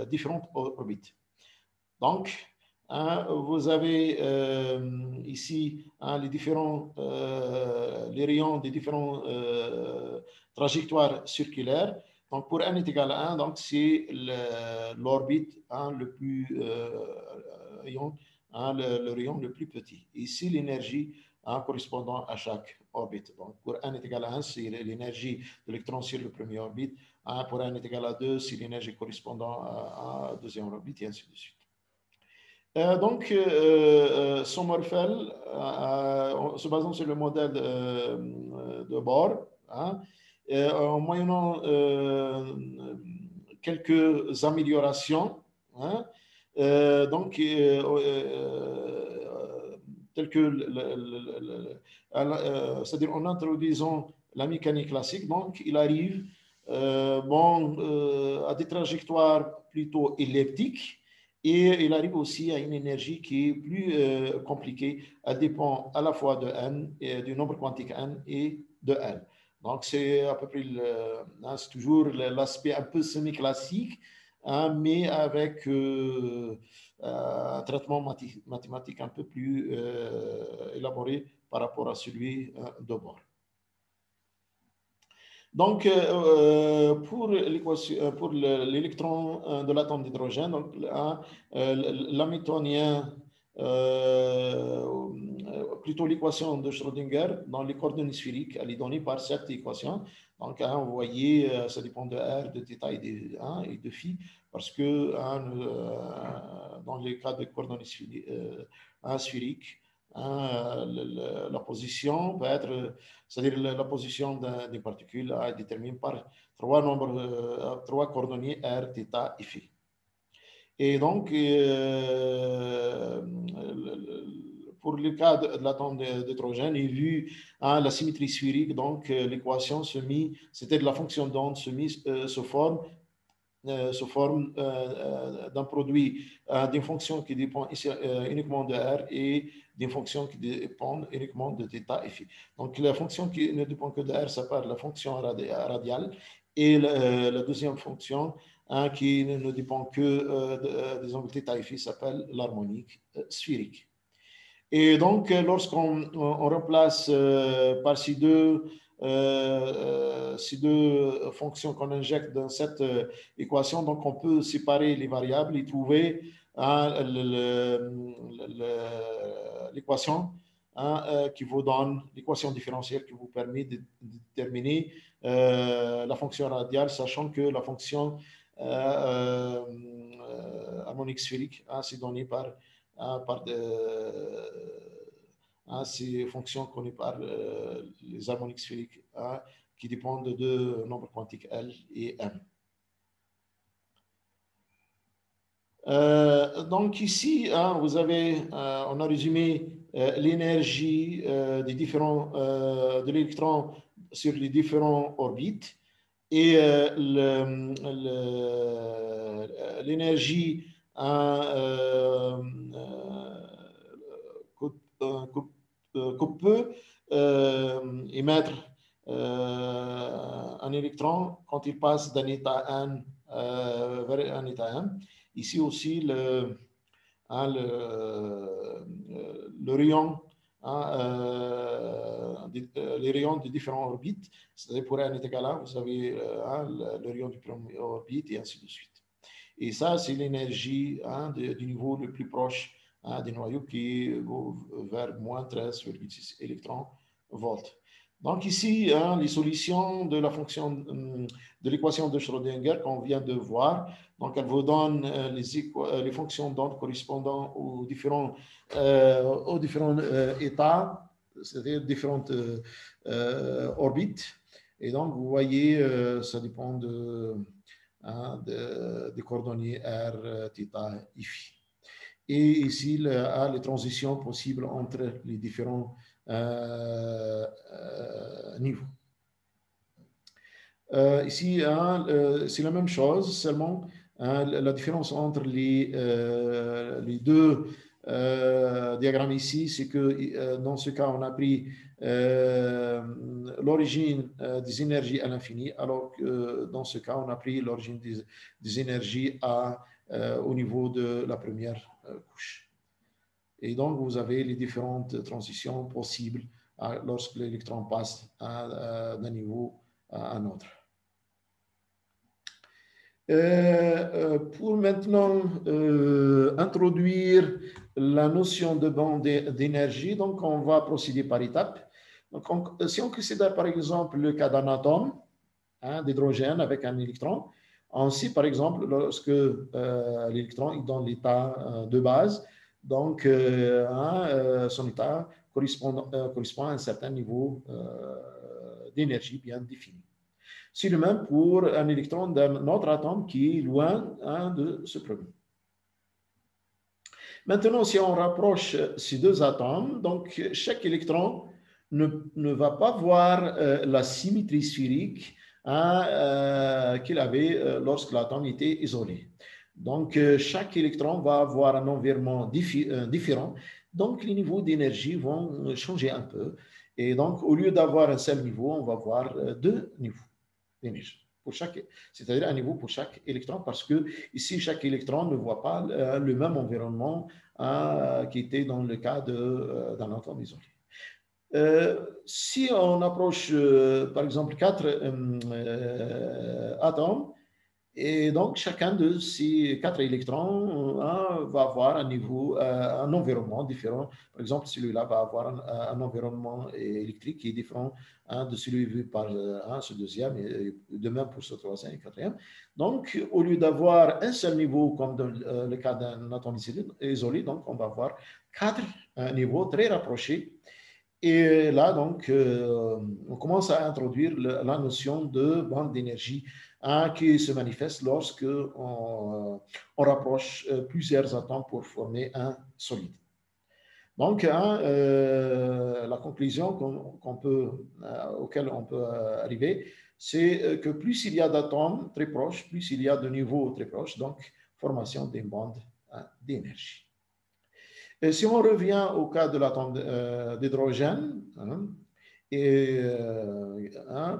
différentes orbites. Donc, vous avez ici les rayons des différentes trajectoires circulaires. Donc, pour n est égal à 1, donc c'est l'orbite le plus rayon, le rayon le plus petit. Ici, l'énergie correspondant à chaque orbite. Donc, pour n est égal à 1, c'est l'énergie de l'électron sur le premier orbite. Pour n est égal à 2, c'est l'énergie correspondant à la deuxième orbite, et ainsi de suite. Donc, Sommerfeld, en se basant sur le modèle de Bohr, en moyennant quelques améliorations, donc, telles que, c'est-à-dire en introduisant la mécanique classique, donc il arrive à des trajectoires plutôt elliptiques. Et il arrive aussi à une énergie qui est plus compliquée. Elle dépend à la fois de n, et du nombre quantique n et de L. Donc, c'est à peu près, c'est toujours l'aspect un peu semi-classique, mais avec un traitement mathématique un peu plus élaboré par rapport à celui de Bohr. Donc, pour l'électron de l'atome d'hydrogène, l'hamiltonien, plutôt l'équation de Schrödinger dans les coordonnées sphériques, elle est donnée par cette équation. Donc, vous voyez, ça dépend de R, de θ et de phi, parce que dans les cas de coordonnées sphériques, la position peut être, c'est-à-dire la position des particules est déterminée par trois coordonnées R, θ et phi. Et donc, pour le cas de l'atome d'hydrogène, et vu la symétrie sphérique, donc l'équation c'était de la fonction d'onde se forme d'un produit d'une fonction qui dépend uniquement de R et d'une fonction qui dépend uniquement de θ et phi. Donc, la fonction qui ne dépend que de R s'appelle la fonction radiale et la deuxième fonction qui ne dépend que des angles θ et phi s'appelle l'harmonique sphérique. Et donc, lorsqu'on remplace par ces deux fonctions qu'on injecte dans cette équation, donc on peut séparer les variables et trouver l'équation qui vous donne l'équation différentielle qui vous permet de déterminer la fonction radiale, sachant que la fonction harmonique sphérique c'est donné par ces fonctions connues par les harmoniques sphériques qui dépendent de nombres quantiques L et M. Donc ici, vous avez, on a résumé l'énergie de l'électron sur les différents orbites et l'énergie que peut émettre un électron quand il passe d'un état N vers un état M. Ici aussi, le rayon, les rayons de différentes orbites, c'est-à-dire pour n est égal à 1, vous avez le rayon du premier orbite et ainsi de suite. Et ça, c'est l'énergie du niveau le plus proche des noyaux qui est vers moins 13,6 électron-volts. Donc ici, les solutions de la fonction de l'équation de Schrödinger qu'on vient de voir, donc elle vous donne les fonctions d'onde correspondant aux différents états, c'est-à-dire différentes orbites. Et donc, vous voyez, ça dépend des coordonnées R, θ et phi. Et ici, les transitions possibles entre les différents niveaux. Ici, c'est la même chose, seulement la différence entre les deux diagrammes ici, c'est que dans ce cas, on a pris l'origine des énergies à l'infini, alors que dans ce cas, on a pris l'origine des énergies au niveau de la première couche. Et donc, vous avez les différentes transitions possibles lorsque l'électron passe d'un niveau à un autre. Pour maintenant introduire la notion de bande d'énergie, donc on va procéder par étapes. Donc, si on considère par exemple le cas d'un atome d'hydrogène avec un électron, on sait par exemple lorsque l'électron est dans l'état de base, donc son état correspond à un certain niveau d'énergie bien défini. C'est le même pour un électron d'un autre atome qui est loin de ce premier. Maintenant, si on rapproche ces deux atomes, donc chaque électron ne va pas voir la symétrie sphérique qu'il avait lorsque l'atome était isolé. Donc, chaque électron va avoir un environnement différent. Donc, les niveaux d'énergie vont changer un peu. Et donc, au lieu d'avoir un seul niveau, on va avoir deux niveaux d'énergie, c'est-à-dire un niveau pour chaque électron, parce que ici, chaque électron ne voit pas le même environnement qui était dans le cas d'un atome isolé. Si on approche, par exemple, 4 atomes, et donc chacun de ces 4 électrons va avoir un environnement différent. Par exemple, celui-là va avoir un environnement électrique qui est différent de celui vu par ce deuxième, et de même pour ce troisième et quatrième. Donc, au lieu d'avoir un seul niveau, comme dans le cas d'un atome isolé, donc on va avoir 4 niveaux très rapprochés. Et là, donc, on commence à introduire la notion de bande d'énergie qui se manifeste lorsque on rapproche plusieurs atomes pour former un solide. Donc, la conclusion auquel on peut arriver, c'est que plus il y a d'atomes très proches, plus il y a de niveaux très proches, donc formation des bandes d'énergie. Et si on revient au cas de l'atome d'hydrogène,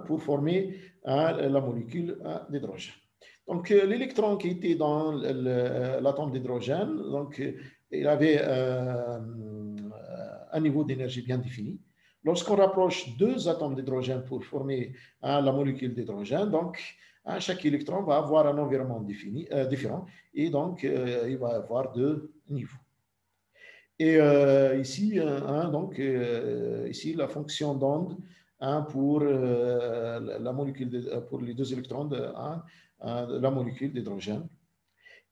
pour former la molécule d'hydrogène. Donc, l'électron qui était dans l'atome d'hydrogène, donc, il avait un niveau d'énergie bien défini. Lorsqu'on rapproche deux atomes d'hydrogène pour former la molécule d'hydrogène, donc, chaque électron va avoir un environnement différent, et donc, il va avoir deux niveaux. Et ici, ici, la fonction d'onde pour la molécule pour les deux électrons de la molécule d'hydrogène.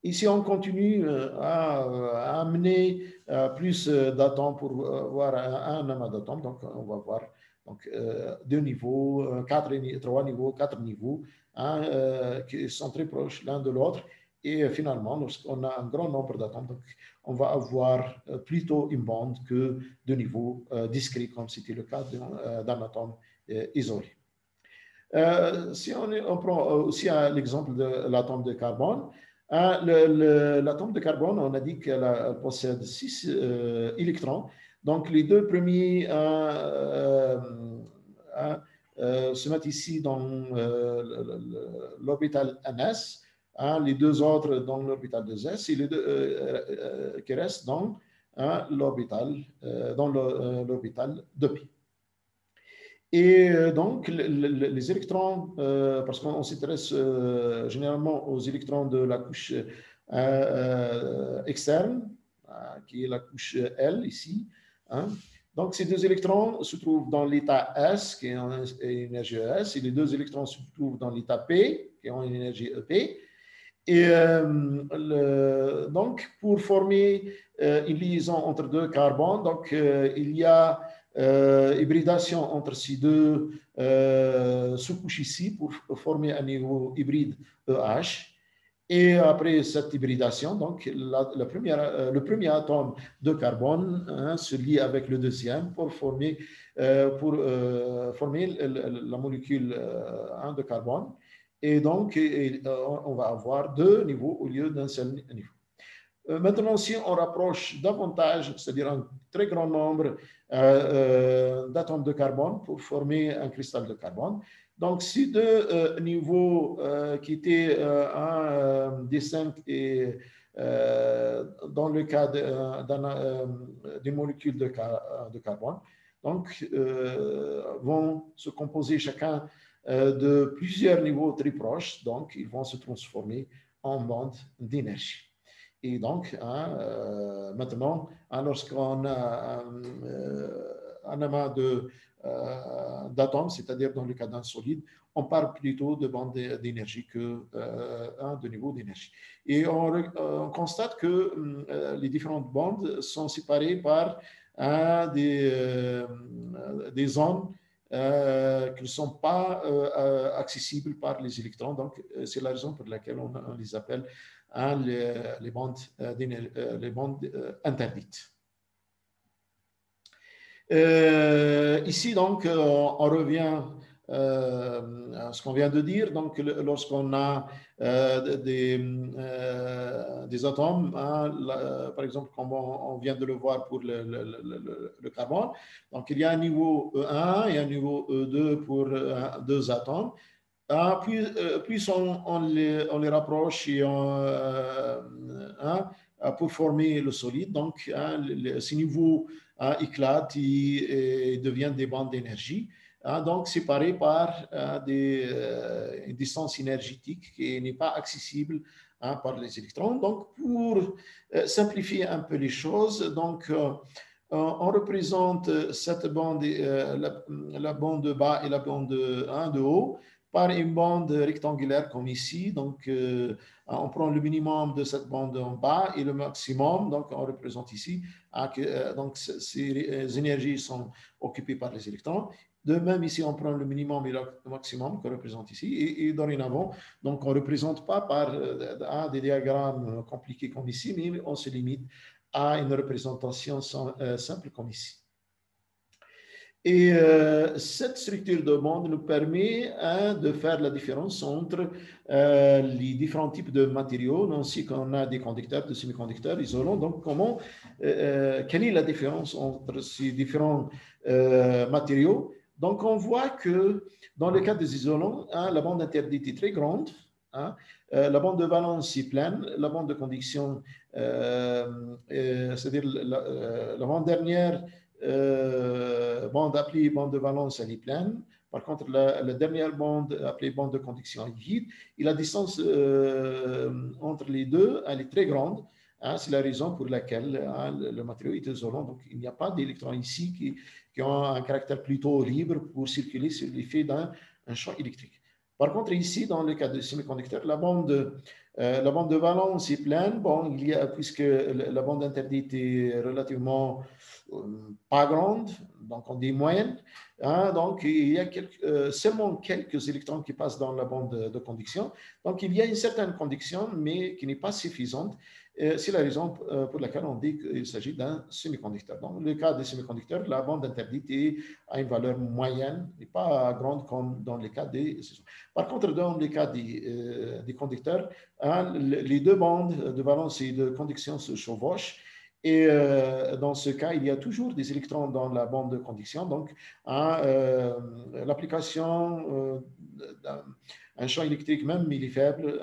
Ici, on continue à amener plus d'atomes pour voir un amas d'atomes. Donc, on va voir donc, deux niveaux, trois niveaux, quatre niveaux qui sont très proches l'un de l'autre. Et finalement, lorsqu'on a un grand nombre d'atomes, donc on va avoir plutôt une bande que de niveaux discrets, comme c'était le cas d'un atome isolé. Si on prend aussi l'exemple de l'atome de carbone, l'atome de carbone, on a dit qu'elle possède 6 électrons. Donc, les deux premiers se mettent ici dans l'orbital NS, les deux autres dans l'orbital 2S et les deux qui restent dans l'orbital 2P. Et donc, les électrons, parce qu'on s'intéresse généralement aux électrons de la couche externe, qui est la couche L ici. Hein. Donc, ces deux électrons se trouvent dans l'état S, qui est en énergie ES, et les deux électrons se trouvent dans l'état P, qui est en énergie EP. Et donc, pour former une liaison entre deux carbones, donc, il y a hybridation entre ces deux sous-couches ici pour former un niveau hybride EH. Et après cette hybridation, donc, le premier atome de carbone hein, se lie avec le deuxième pour former la molécule de carbone. Et donc, on va avoir deux niveaux au lieu d'un seul niveau. Maintenant, si on rapproche davantage, c'est-à-dire un très grand nombre d'atomes de carbone pour former un cristal de carbone, donc ces deux niveaux qui étaient un D5 et dans le cas d'une molécule de carbone, donc vont se composer chacun de plusieurs niveaux très proches, donc ils vont se transformer en bandes d'énergie. Et donc, maintenant, lorsqu'on a un amas d'atomes, c'est-à-dire dans le cas d'un solide, on parle plutôt de bande d'énergie que de niveau d'énergie. Et on constate que les différentes bandes sont séparées par des zones qui ne sont pas accessibles par les électrons. Donc, c'est la raison pour laquelle on les appelle les bandes interdites. Ici, donc, on revient à ce qu'on vient de dire. Donc, lorsqu'on a des atomes, hein, par exemple, comme on vient de le voir pour le carbone, donc il y a un niveau E1 et un niveau E2 pour deux atomes. Plus on les rapproche et pour former le solide, donc ces niveaux éclatent et deviennent des bandes d'énergie, donc séparés par une distance énergétique qui n'est pas accessible par les électrons. Donc, pour simplifier un peu les choses, donc, on représente cette bande, la bande de bas et la bande de haut, par une bande rectangulaire comme ici. Donc, on prend le minimum de cette bande en bas et le maximum, donc on représente ici. Donc, ces énergies sont occupées par les électrons. De même, ici, on prend le minimum et le maximum qu'on représente ici. Et dorénavant, donc, on ne représente pas par des diagrammes compliqués comme ici, mais on se limite à une représentation simple comme ici. Et cette structure de bande nous permet de faire la différence entre les différents types de matériaux, ainsi qu'on a des conducteurs, des semi-conducteurs isolants. Donc, quelle est la différence entre ces différents matériaux? Donc, on voit que dans le cas des isolants, la bande interdite est très grande. La bande de valence est pleine, la bande de conduction, c'est-à-dire la bande dernière, bande appelée bande de valence, elle est pleine. Par contre, la dernière bande appelée bande de conduction est vide. Et la distance entre les deux, elle est très grande. C'est la raison pour laquelle le matériau est isolant. Donc, il n'y a pas d'électrons ici qui ont un caractère plutôt libre pour circuler sur l'effet d'un champ électrique. Par contre, ici, dans le cas de semi-conducteurs, la bande de valence est pleine. Bon, puisque la bande interdite est relativement pas grande, donc on dit moyenne. Donc, il y a seulement quelques électrons qui passent dans la bande de conduction. Donc, il y a une certaine conduction, mais qui n'est pas suffisante. C'est la raison pour laquelle on dit qu'il s'agit d'un semi-conducteur. Dans le cas des semi-conducteurs, la bande interdite a une valeur moyenne et pas grande comme dans le cas des... Par contre, dans le cas des conducteurs, les deux bandes de valence et de conduction se chevauchent. Et dans ce cas, il y a toujours des électrons dans la bande de conduction. Donc, l'application d'un champ électrique, même il est faible,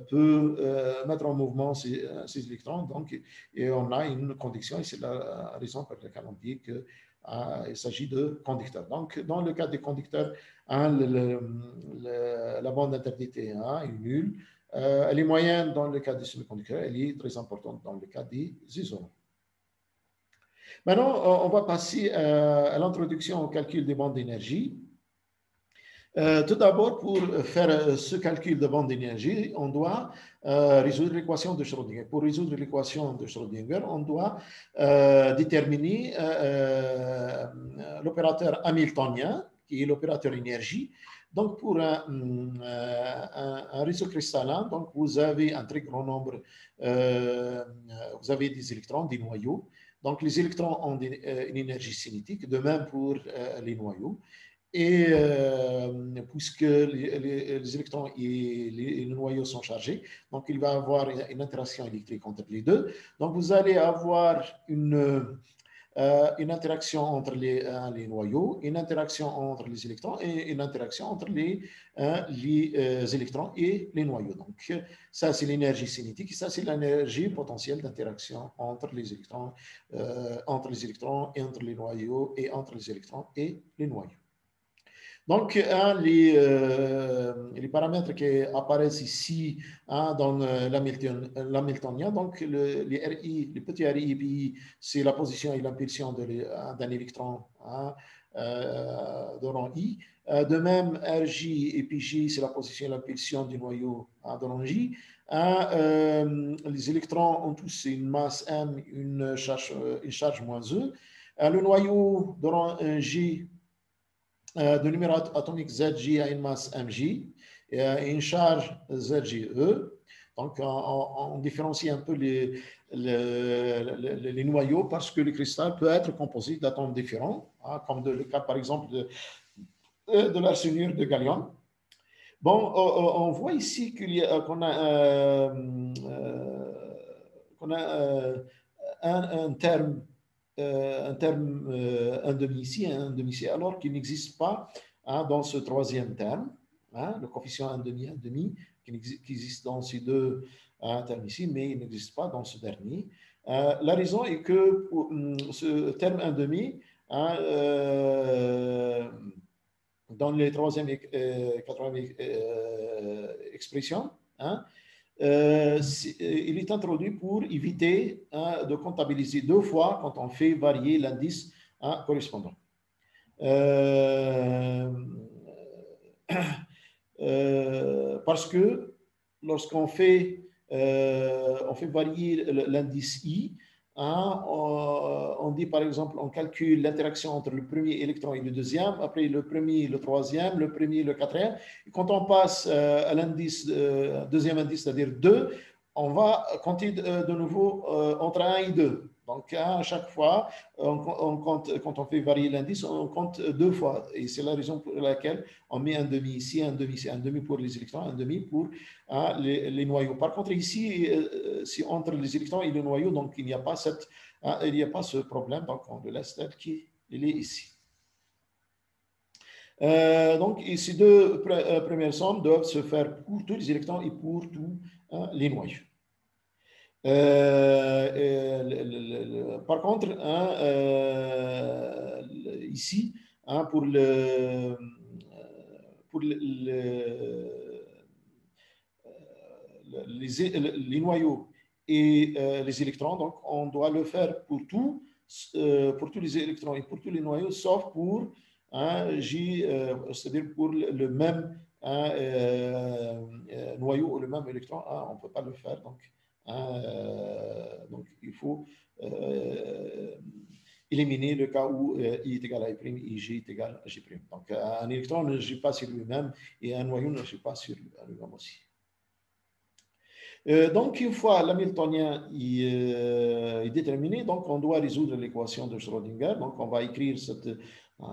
peut mettre en mouvement ces électrons. Donc, et on a une conduction, et c'est la raison pour laquelle on dit que il s'agit de conducteurs. Donc, dans le cas des conducteurs, la bande d'interdité est nulle. Elle est moyenne dans le cas des semi-conducteurs, elle est très importante dans le cas des isolants. Maintenant, on va passer à l'introduction au calcul des bandes d'énergie. Tout d'abord, pour faire ce calcul de bande d'énergie, on doit résoudre l'équation de Schrödinger. Pour résoudre l'équation de Schrödinger, on doit déterminer l'opérateur hamiltonien, qui est l'opérateur énergie. Donc, pour un réseau cristallin, donc vous avez un très grand nombre, vous avez des électrons, des noyaux. Donc, les électrons ont une énergie cinétique, de même pour les noyaux. Et puisque les électrons et les noyaux sont chargés, donc il va y avoir une interaction électrique entre les deux. Donc, vous allez avoir une interaction entre les noyaux, une interaction entre les électrons et une interaction entre les électrons et les noyaux. Donc, ça, c'est l'énergie cinétique et ça, c'est l'énergie potentielle d'interaction entre les électrons et entre les noyaux et entre les électrons et les noyaux. Donc, les paramètres qui apparaissent ici dans l'hamiltonien, donc les RI, les petits RI et PI, c'est la position et l'impulsion d'un électron de rang I. De même, RJ et PJ, c'est la position et l'impulsion du noyau de rang J. Les électrons ont tous une masse M, une charge moins E. Le noyau de rang J, de numéro atomique ZJ a une masse MJ et une charge ZJE. Donc, on différencie un peu les noyaux parce que le cristal peut être composé d'atomes différents, comme le cas, par exemple, de l'arsenure de gallium. Bon, on voit ici qu'on a un terme un demi ici, un demi ici, alors qu'il n'existe pas dans ce troisième terme, le coefficient un demi, qui existe dans ces deux termes ici, mais il n'existe pas dans ce dernier. La raison est que pour, ce terme un demi, dans les troisième et quatrième expressions, il est introduit pour éviter de comptabiliser deux fois quand on fait varier l'indice correspondant. Parce que lorsqu'on fait, varier l'indice I, on dit par exemple, on calcule l'interaction entre le premier électron et le deuxième, après le premier, le troisième, le premier, le quatrième. Et quand on passe à l'indice, deuxième indice, c'est-à-dire 2, on va compter de nouveau entre 1 et 2. Donc, à chaque fois, on compte, quand on fait varier l'indice, on compte deux fois. Et c'est la raison pour laquelle on met un demi ici, un demi ici, un demi pour les électrons, un demi pour les noyaux. Par contre, ici, c'est entre les électrons et les noyaux, donc il n'y a pas ce problème. Donc, on le laisse tel qu'il est ici. Donc, ces deux premières sommes doivent se faire pour tous les électrons et pour tous les noyaux. Par contre, ici, pour les noyaux et les électrons, donc on doit le faire pour tous les électrons et pour tous les noyaux, sauf pour J, c'est-à-dire pour le même noyau ou le même électron, on ne peut pas le faire. Donc, il faut éliminer le cas où I est égal à I', et J est égal à J'. Donc, un électron ne gît pas sur lui-même et un noyau ne gît pas sur lui-même aussi. Donc, une fois l'hamiltonien est déterminé, donc on doit résoudre l'équation de Schrödinger. Donc, on va écrire cette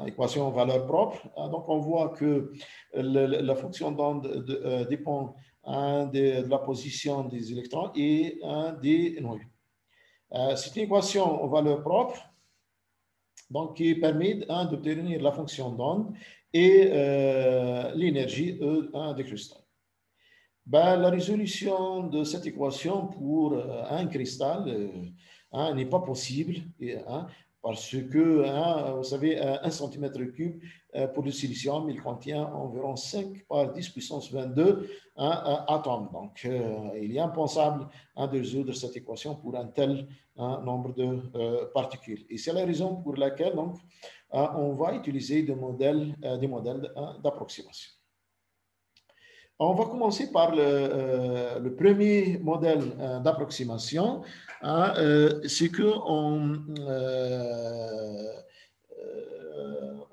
équation en valeur propre. Donc, on voit que la fonction d'onde dépend de la position des électrons et des noyaux. C'est une équation en valeur propre, donc qui permet d'obtenir la fonction d'onde et l'énergie des cristaux. La résolution de cette équation pour un cristal n'est pas possible Parce que, hein, vous savez, 1 cm3 pour le silicium, il contient environ 5 par 10 puissance 22 atomes. Donc, il est impensable de résoudre cette équation pour un tel nombre de particules. Et c'est la raison pour laquelle donc, on va utiliser des modèles d'approximation. On va commencer par le premier modèle d'approximation. C'est qu'on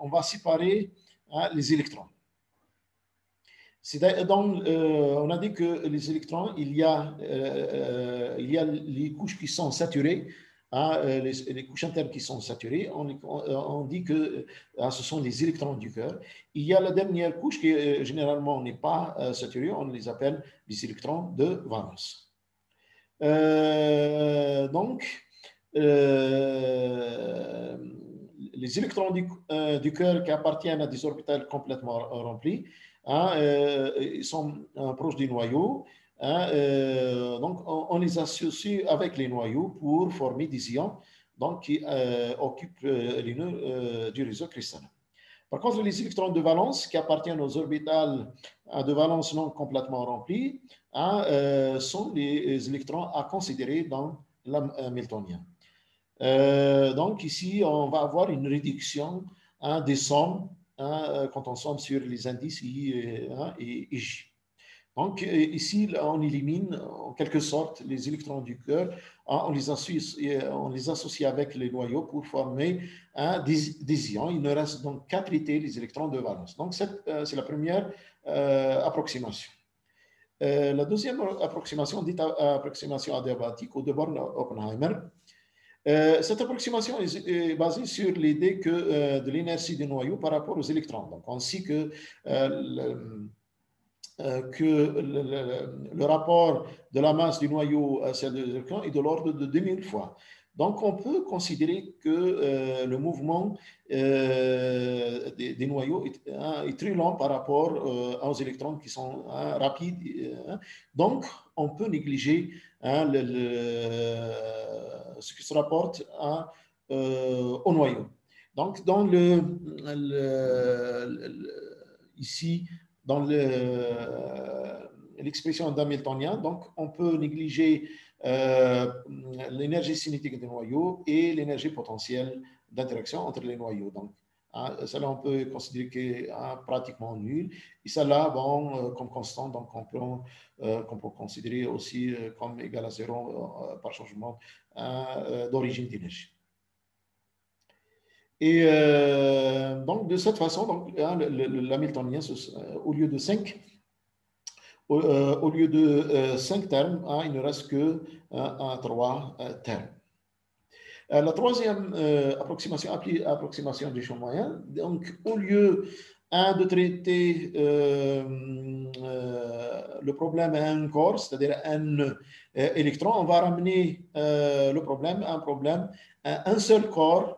on va séparer les électrons. On a dit que les électrons, il y a les couches qui sont saturées, les couches internes qui sont saturées. On dit que ce sont les électrons du cœur. Il y a la dernière couche qui généralement n'est pas saturée. On les appelle les électrons de valence. Les électrons du cœur qui appartiennent à des orbitales complètement remplies, ils sont proches du noyau. Donc, on les associe avec les noyaux pour former des ions donc, qui occupent les nœuds du réseau cristallin. Par contre, les électrons de valence qui appartiennent aux orbitales de valence non complètement remplies sont les électrons à considérer dans l'hamiltonien. Donc, ici, on va avoir une réduction des sommes quand on somme sur les indices I et J. Donc, ici, on élimine en quelque sorte les électrons du cœur, on les associe avec les noyaux pour former des ions. Il ne reste donc qu'à traiter les électrons de valence. Donc, c'est la première approximation. La deuxième approximation, dite approximation adiabatique ou de Born-Oppenheimer, cette approximation est basée sur l'idée de l'inertie du noyau par rapport aux électrons. Donc, on sait que le rapport de la masse du noyau à celle des électrons est de l'ordre de 2000 fois. Donc, on peut considérer que le mouvement des noyaux est très lent par rapport aux électrons qui sont rapides. Donc, on peut négliger ce qui se rapporte au noyau. Donc, ici, dans l'expression d'hamiltonien, donc on peut négliger l'énergie cinétique des noyaux et l'énergie potentielle d'interaction entre les noyaux. Donc, cela on peut considérer que pratiquement nul. Et cela, bon, comme constant, donc qu'on peut considérer aussi comme égal à 0 par changement d'origine d'énergie. Et donc, de cette façon, l'hamiltonien, au lieu de 5 termes, il ne reste que 3 termes. La troisième approximation du champ moyen, donc au lieu de traiter le problème à un corps, c'est-à-dire un électron, on va ramener le problème à un seul corps,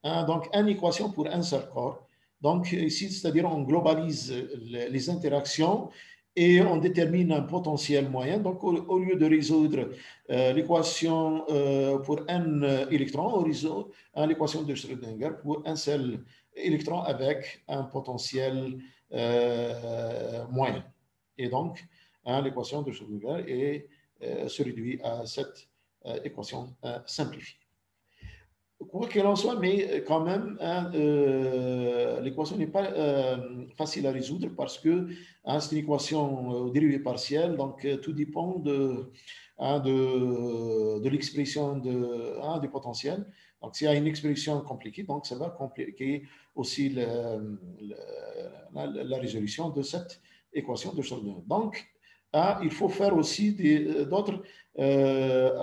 donc une équation pour un seul corps. Donc ici, c'est-à-dire on globalise les interactions et on détermine un potentiel moyen. Donc, au lieu de résoudre l'équation pour un électron, on résout l'équation de Schrödinger pour un seul électron avec un potentiel moyen. Et donc, l'équation de Schrödinger se réduit à cette équation simplifiée. Quoi qu'il en soit, mais quand même, l'équation n'est pas facile à résoudre parce que c'est une équation dérivée partielle, donc tout dépend de l'expression du potentiel. Donc, s'il y a une expression compliquée, donc ça va compliquer aussi la résolution de cette équation de Schrödinger. Donc, il faut faire aussi d'autres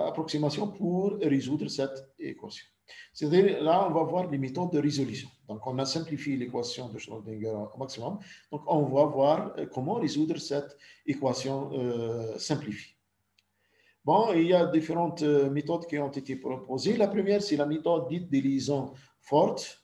approximations pour résoudre cette équation. C'est-à-dire, là, on va voir les méthodes de résolution. Donc, on a simplifié l'équation de Schrödinger au maximum. Donc, on va voir comment résoudre cette équation simplifiée. Bon, il y a différentes méthodes qui ont été proposées. La première, c'est la méthode dite des liaisons fortes,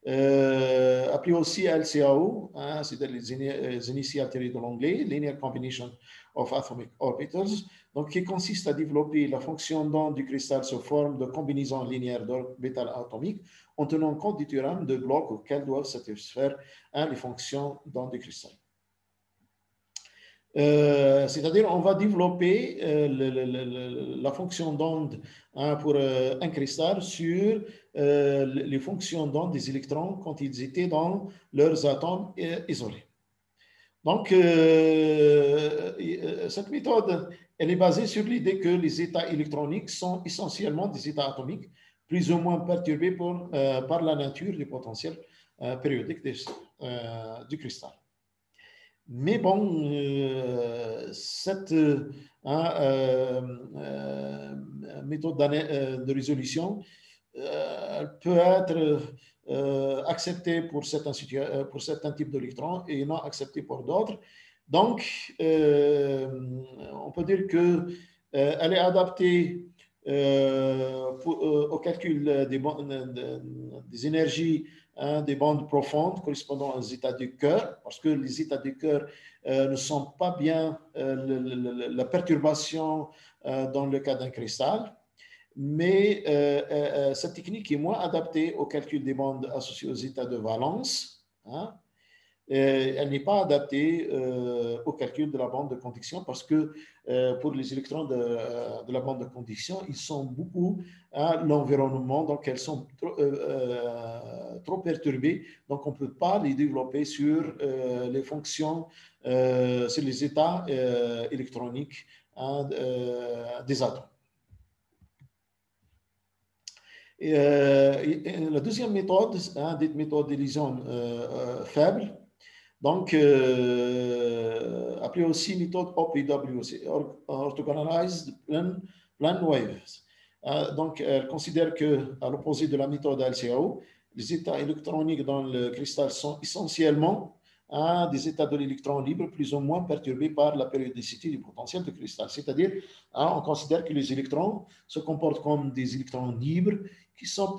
appelée aussi LCAO, c'est-à-dire les initiales tirées de l'anglais, Linear Combination of atomic orbitals, donc qui consiste à développer la fonction d'onde du cristal sous forme de combinaison linéaire d'orbitales atomiques en tenant compte du théorème de Bloch auquel doivent satisfaire les fonctions d'onde du cristal. C'est-à-dire on va développer la fonction d'onde pour un cristal sur les fonctions d'onde des électrons quand ils étaient dans leurs atomes isolés. Donc, cette méthode, elle est basée sur l'idée que les états électroniques sont essentiellement des états atomiques, plus ou moins perturbés par la nature du potentiel périodique du cristal. Mais bon, cette méthode de résolution peut être acceptée pour certains types d'électrons et non acceptée pour d'autres. Donc, on peut dire qu'elle est adaptée au calcul des énergies des bandes profondes correspondant aux états du cœur, parce que les états du cœur ne sont pas bien la perturbation dans le cas d'un cristal, mais cette technique est moins adaptée au calcul des bandes associées aux états de valence. Elle n'est pas adaptée au calcul de la bande de conduction parce que pour les électrons de la bande de conduction, ils sont beaucoup à l'environnement, donc elles sont trop perturbées, donc on ne peut pas les développer sur les fonctions, sur les états électroniques des atomes. Et la deuxième méthode, dite méthode d'élision faible, donc appelée aussi méthode OPW, Orthogonalized Plane Waves. Donc, elle considère qu'à l'opposé de la méthode LCAO, les états électroniques dans le cristal sont essentiellement des états de l'électron libre plus ou moins perturbés par la périodicité du potentiel du cristal. C'est-à-dire, on considère que les électrons se comportent comme des électrons libres qui sont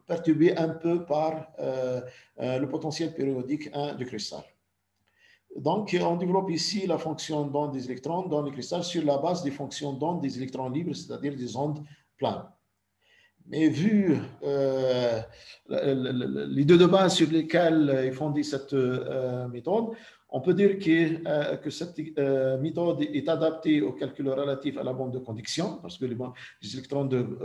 perturbés un peu par le potentiel périodique du cristal. Donc, on développe ici la fonction d'onde des électrons dans le cristal sur la base des fonctions d'onde des électrons libres, c'est-à-dire des ondes planes. Mais vu les deux de base sur lesquelles est fondée cette méthode, on peut dire que cette méthode est adaptée au calcul relatif à la bande de conduction, parce que les électrons de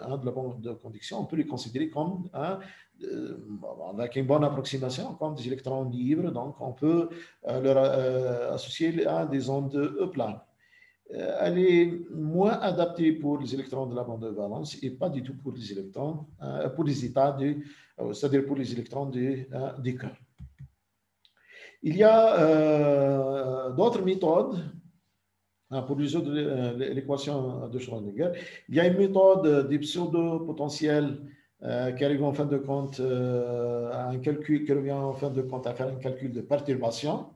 la bande de conduction, on peut les considérer comme, avec une bonne approximation, comme des électrons libres, donc on peut leur associer à des ondes planes. Elle est moins adaptée pour les électrons de la bande de valence et pas du tout pour les électrons, pour les états, c'est-à-dire pour les électrons des cœurs. Il y a d'autres méthodes pour résoudre l'équation de Schrödinger. Il y a une méthode des pseudo-potentiels qui arrive en fin de compte à un calcul, qui revient en fin de compte à faire un calcul de perturbation.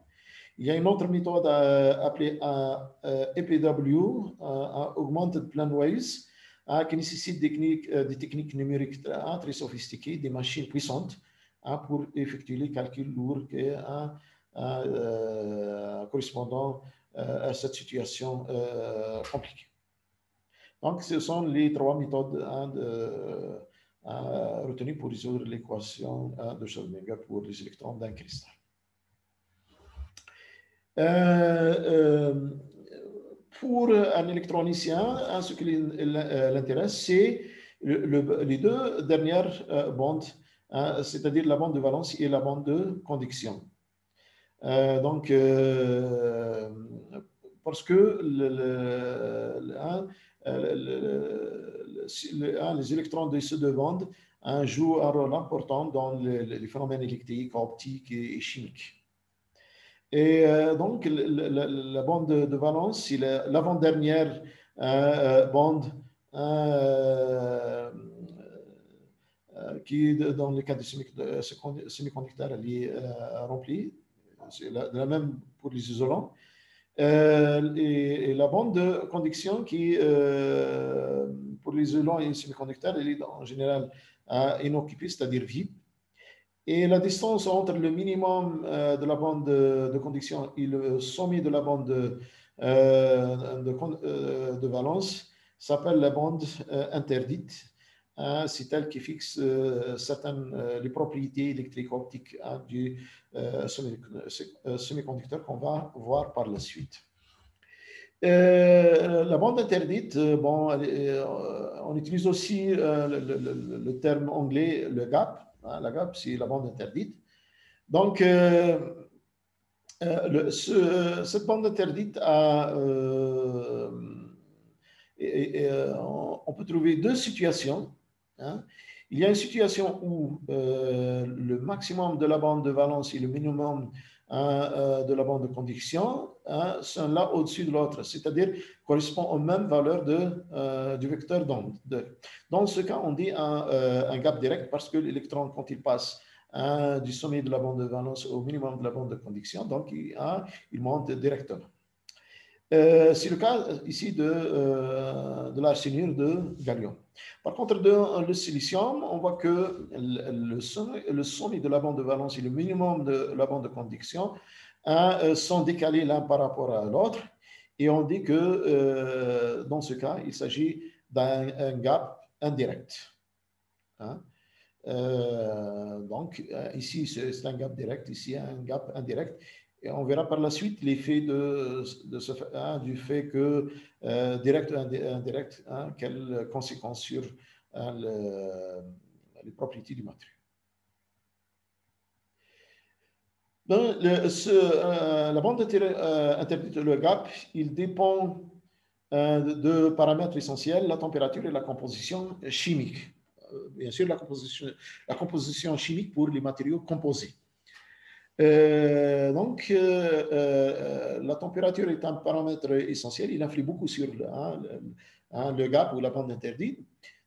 Il y a une autre méthode appelée EPW, Augmented Plane Waves, qui nécessite des techniques numériques très sophistiquées, des machines puissantes pour effectuer les calculs lourds correspondant à cette situation compliquée. Donc, ce sont les trois méthodes retenues pour résoudre l'équation de Schrödinger pour les électrons d'un cristal. Pour un électronicien, ce qui l'intéresse, c'est les deux dernières bandes, c'est-à-dire la bande de valence et la bande de conduction. Donc, parce que les électrons de ces deux bandes jouent un rôle important dans les phénomènes électriques, optiques et chimiques. Et donc, la bande de valence, c'est l'avant-dernière bande qui, dans le cas des semi-conducteurs, elle est remplie. C'est la même pour les isolants. Et la bande de conduction qui, pour les isolants et les semi-conducteurs, elle est en général inoccupée, c'est-à-dire vide. Et la distance entre le minimum de la bande de conduction et le sommet de la bande de valence s'appelle la bande interdite. Hein, c'est elle qui fixe certaines les propriétés électriques optiques hein, du semi-conducteur qu'on va voir par la suite. La bande interdite, bon, on utilise aussi le terme anglais, le gap. Hein, la gap, c'est la bande interdite. Donc, cette bande interdite on peut trouver deux situations. Hein. Il y a une situation où le maximum de la bande de valence et le minimum de la bande de conduction hein, sont l'un au-dessus de l'autre, c'est-à-dire correspondent aux mêmes valeurs du vecteur d'onde. Dans ce cas, on dit un gap direct parce que l'électron, quand il passe du sommet de la bande de valence au minimum de la bande de conduction, donc il monte directement. C'est le cas ici de l'arsenure de gallium. Par contre, le silicium, on voit que le sommet de la bande de valence et le minimum de la bande de conduction sont décalés l'un par rapport à l'autre. Et on dit que dans ce cas, il s'agit d'un gap indirect. Hein. Donc, ici, c'est un gap direct, ici, un gap indirect. Et on verra par la suite l'effet du fait que direct ou indirect, hein, quelles conséquences sur les propriétés du matériau. Donc, la bande interdite, le gap, il dépend de paramètres essentiels, la température et la composition chimique. Bien sûr, la composition chimique pour les matériaux composés. Donc, la température est un paramètre essentiel. Il influe beaucoup sur le gap ou la bande interdite.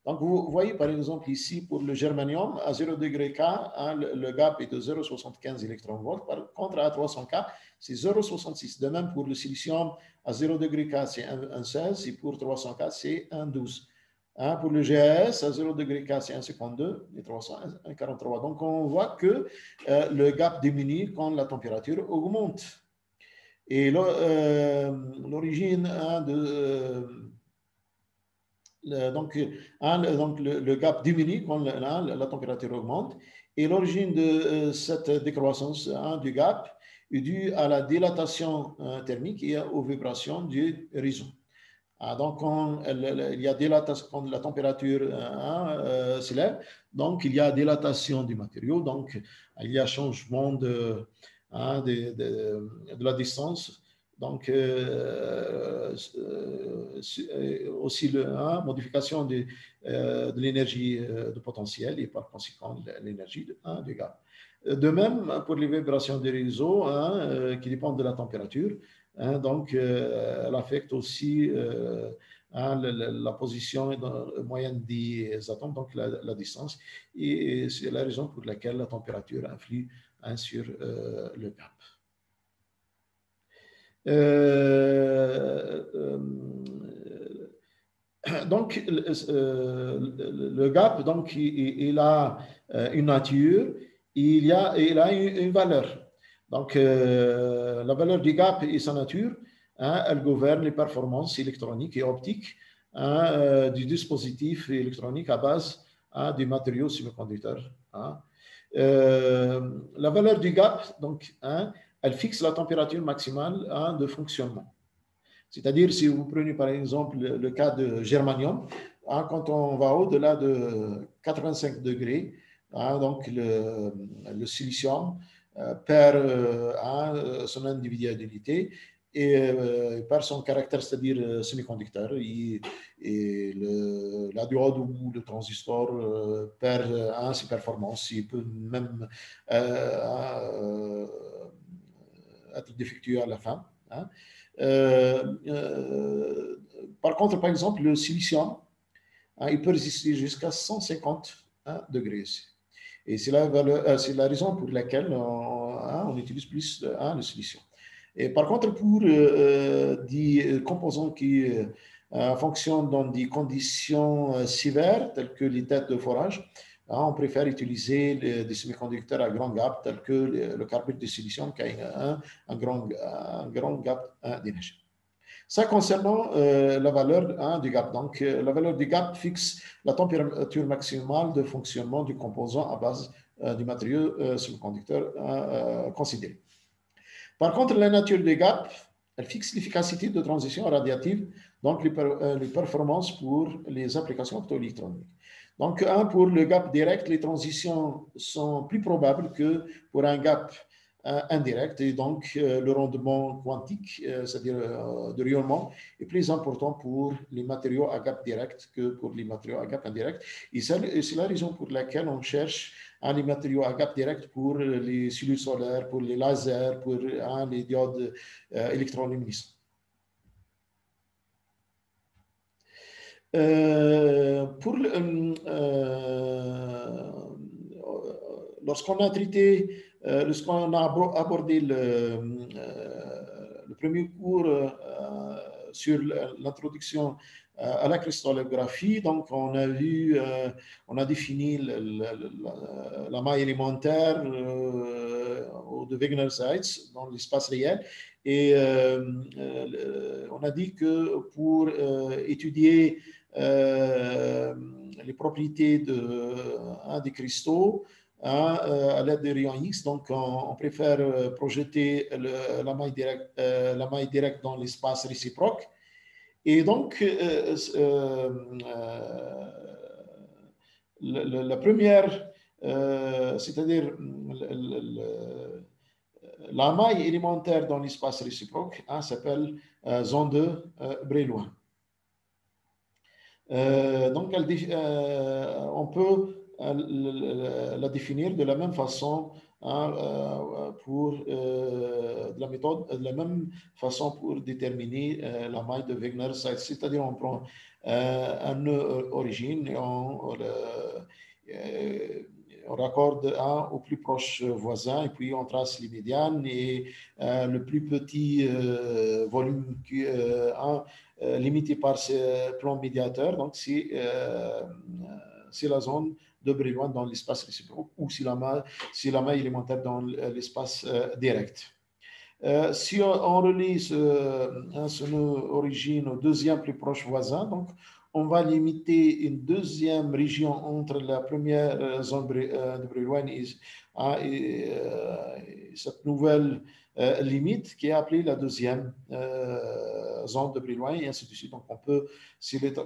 Donc, vous voyez par exemple ici pour le germanium, à 0 degré K, hein, le gap est de 0,75 électronvolts. Par contre, à 300 K, c'est 0,66. De même, pour le silicium, à 0 degré K, c'est 1,16 et pour 300 K, c'est 1,12. Hein, pour le GAS, à 0 degré K, c'est 1,52 et 300, 1,43. Donc, on voit que le gap diminue quand la température augmente. Et l'origine hein, donc le gap diminue quand la température augmente. Et l'origine de cette décroissance hein, du gap est due à la dilatation thermique et aux vibrations du réseau. Donc, il y a dilatation, quand la température s'élève, donc il y a dilatation du matériau, donc il y a changement de la distance, donc aussi modification de l'énergie de potentiel et par conséquent l'énergie du gap. De même, pour les vibrations des réseaux qui dépendent de la température, hein, donc, elle affecte aussi la position moyenne des atomes, donc la distance, et c'est la raison pour laquelle la température influe hein, sur le gap. Donc, le gap, donc, il a une nature, il a une valeur. Donc, la valeur du gap et sa nature, hein, elle gouverne les performances électroniques et optiques hein, du dispositif électronique à base hein, du matériau semi-conducteur. Hein. La valeur du gap, donc, hein, elle fixe la température maximale hein, de fonctionnement. C'est-à-dire, si vous prenez par exemple le cas de germanium, hein, quand on va au-delà de 85 degrés, hein, donc le silicium perd son individualité et perd son caractère, c'est-à-dire semi-conducteur. Et la diode ou le transistor perd ses performances. Il peut même être défectueux à la fin. Hein. Par contre, par exemple, le silicium, hein, il peut résister jusqu'à 150 degrés. Et c'est la raison pour laquelle on utilise plus le silicium. Et par contre, pour des composants qui fonctionnent dans des conditions sévères, telles que les têtes de forage, on préfère utiliser des semi-conducteurs à grand gap tels que le carbide de silicium qui a un grand gap d'énergie. Ça concernant la valeur du gap. Donc, la valeur du gap fixe la température maximale de fonctionnement du composant à base du matériau semi-conducteur considéré. Par contre, la nature du gap, elle fixe l'efficacité de transition radiative, donc les performances pour les applications optoélectroniques. Donc, pour le gap direct, les transitions sont plus probables que pour un gap indirect, et donc le rendement quantique, c'est-à-dire de rayonnement, est plus important pour les matériaux à gap direct que pour les matériaux à gap indirect. Et c'est la raison pour laquelle on cherche les matériaux à gap direct pour les cellules solaires, pour les lasers, pour les diodes électroluminescents. Lorsqu'on a traité, lorsqu'on a abordé le premier cours sur l'introduction à la cristallographie, donc on a vu, on a défini la maille élémentaire de Wegener-Seitz dans l'espace réel, et on a dit que pour étudier les propriétés des cristaux à l'aide de rayons X. Donc, on préfère projeter la maille directe dans l'espace réciproque. Et donc, la première, c'est-à-dire la maille élémentaire dans l'espace réciproque s'appelle zone de Brillouin. Donc, on peut la définir de la même façon pour de la méthode, de la même façon pour déterminer la maille de Wegener-Seitz, c'est-à-dire on prend un nœud origine et on raccorde un au plus proche voisin, et puis on trace les médianes, et le plus petit volume limité par ce plan médiateur, donc c'est la zone de Brillouin dans l'espace réciproque, ou si la maille élémentaire dans l'espace direct. Si on relie ce nœud origine au deuxième plus proche voisin, donc on va limiter une deuxième région entre la première zone de Brillouin et cette nouvelle limite qui est appelée la deuxième zone de Brillouin, et ainsi de suite. Donc on peut,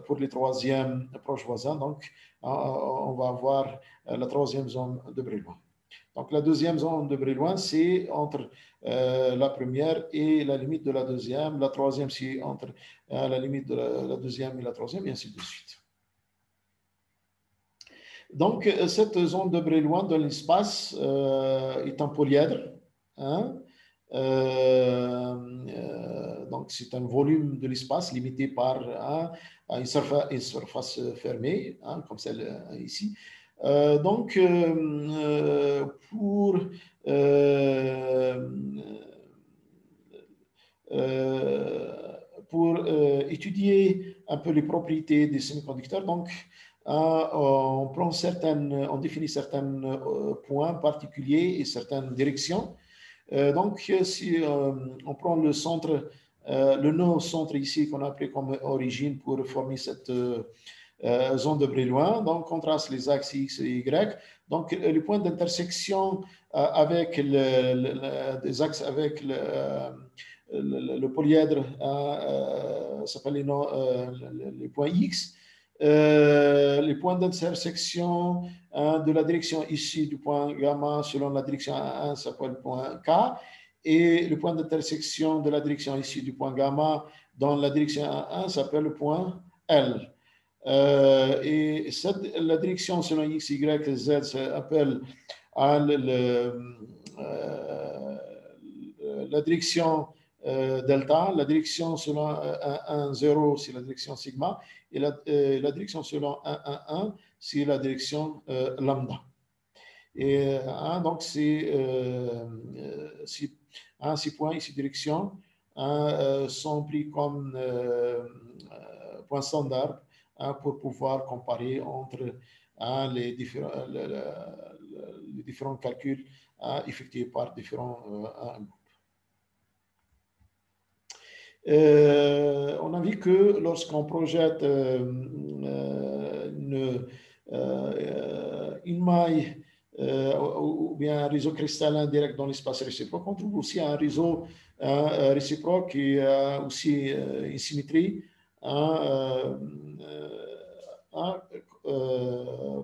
pour les troisièmes proches voisins, donc on va avoir la troisième zone de Brillouin. Donc la deuxième zone de Brillouin, c'est entre la première et la limite de la deuxième. La troisième, c'est entre la limite de la deuxième et la troisième, et ainsi de suite. Donc cette zone de Brillouin dans l'espace est un polyèdre. Donc c'est un volume de l'espace limité par une surface fermée, comme celle ici. Donc, pour étudier un peu les propriétés des semi-conducteurs, donc on définit certains points particuliers et certaines directions. Donc, si on prend le centre, le nœud au centre ici qu'on a appelé comme origine pour former cette zone de Brillouin, donc on trace les axes X et Y. Donc, le point d'intersection avec des axes avec le polyèdre s'appelle les points X. Les points d'intersection de la direction ici du point gamma selon la direction 1 s'appelle le point K, et le point d'intersection de la direction ici du point gamma dans la direction 1 s'appelle le point L. Et la direction selon X, Y, Z s'appelle la direction delta, la direction selon 1, 0, c'est la direction sigma, et la direction selon 1, 1, 1, c'est la direction lambda. Et donc, ces points et ces directions sont pris comme points standards pour pouvoir comparer entre les différents calculs effectués par différents groupes. On a vu que lorsqu'on projette une maille ou bien un réseau cristallin direct dans l'espace réciproque, on trouve aussi un réseau réciproque qui a aussi une symétrie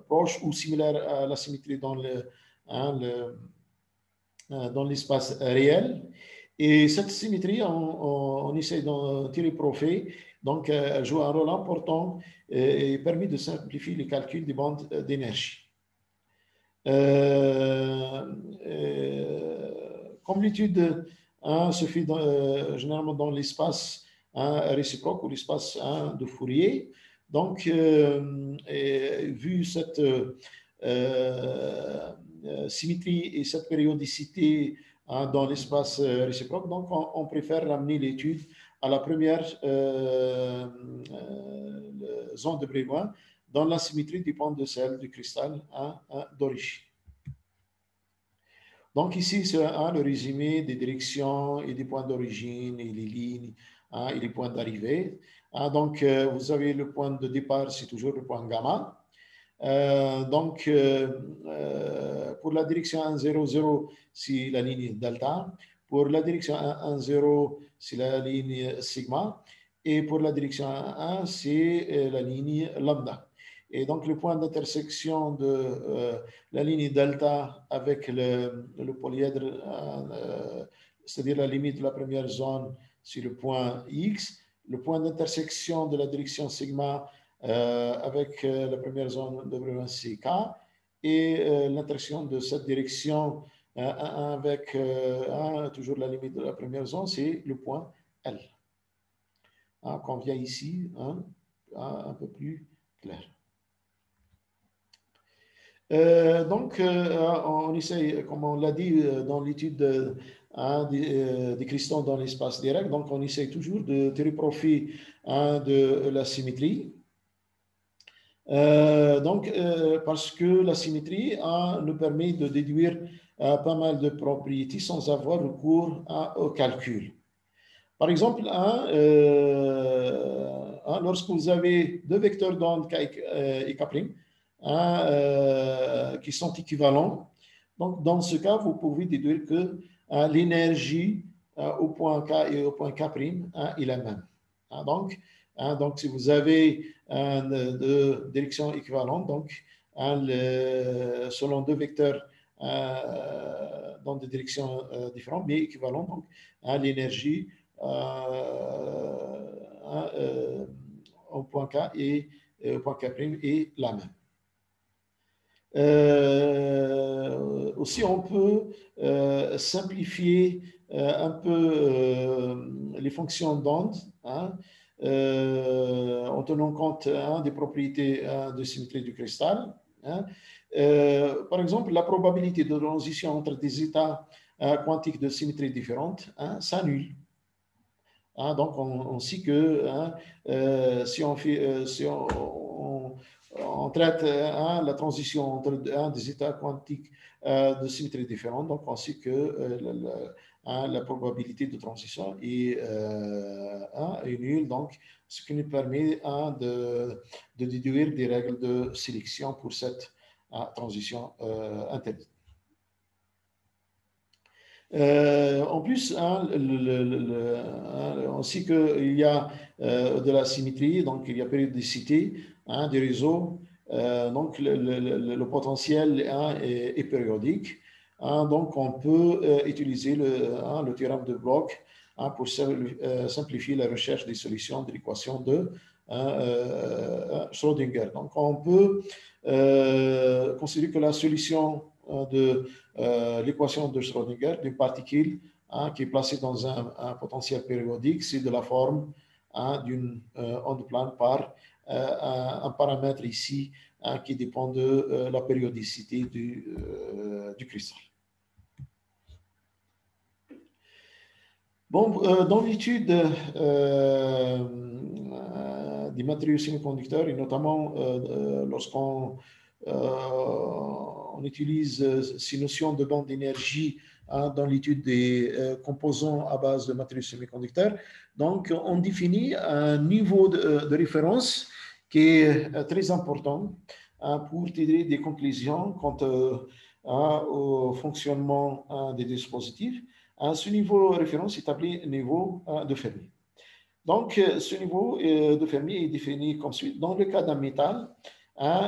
proche ou similaire à la symétrie dans dans l'espace réel. Et cette symétrie, on essaie d'en tirer profit. Donc, elle joue un rôle important et permet de simplifier les calculs des bandes d'énergie. Comme l'étude se fait généralement dans l'espace réciproque ou l'espace de Fourier, donc, vu cette symétrie et cette périodicité dans l'espace réciproque, donc on préfère ramener l'étude à la première zone de Brévin dans la symétrie du point de sel du cristal d'origine. Donc ici, c'est le résumé des directions et des points d'origine et les lignes et les points d'arrivée. Donc, vous avez le point de départ, c'est toujours le point gamma. Donc, pour la direction 1, 0, 0, c'est la ligne delta. Pour la direction 1, 1, 0, c'est la ligne sigma. Et pour la direction 1, 1, c'est la ligne lambda. Et donc, le point d'intersection de la ligne delta avec le polyèdre, c'est-à-dire la limite de la première zone, c'est le point X. Le point d'intersection de la direction sigma avec la première zone de Brévin, c'est K. Et l'intersection de cette direction avec toujours la limite de la première zone, c'est le point L. Qu'on vient ici, un peu plus clair. Donc, on essaye, comme on l'a dit dans l'étude des cristaux dans l'espace direct, donc on essaye toujours de tirer profit de la symétrie. Donc, parce que la symétrie nous permet de déduire pas mal de propriétés sans avoir recours au calcul. Par exemple, lorsque vous avez deux vecteurs d'onde K et K', qui sont équivalents, donc dans ce cas, vous pouvez déduire que l'énergie au point K et au point K' est la même. Donc, si vous avez deux directions équivalentes, donc selon deux vecteurs dans des directions différentes, mais équivalentes, donc l'énergie au point K et au point K' est la même. Aussi, on peut simplifier un peu les fonctions d'onde en tenant compte des propriétés de symétrie du cristal. Par exemple, la probabilité de transition entre des états quantiques de symétrie différentes s'annule. Donc, on sait que si on traite la transition entre des états quantiques de symétrie différente, donc on sait que la probabilité de transition est nulle, donc ce qui nous permet de déduire des règles de sélection pour cette transition interdite. En plus, on sait qu'il y a de la symétrie, donc il y a périodicité des réseaux, donc le potentiel est périodique. Donc on peut utiliser le théorème de Bloch pour simplifier la recherche des solutions de l'équation de Schrödinger. Donc on peut considérer que la solution de l'équation de Schrödinger d'une particule qui est placée dans un potentiel périodique, c'est de la forme d'une onde plane par un paramètre ici qui dépend de la périodicité du cristal. Bon, dans l'étude des matériaux semi-conducteurs, et notamment lorsqu'on on utilise ces notions de bande d'énergie dans l'étude des composants à base de matériaux semi-conducteurs. Donc, on définit un niveau de référence qui est très important pour tirer des conclusions quant au fonctionnement des dispositifs. Ce niveau de référence est appelé niveau de Fermi. Donc, ce niveau de Fermi est défini comme suit. Dans le cas d'un métal,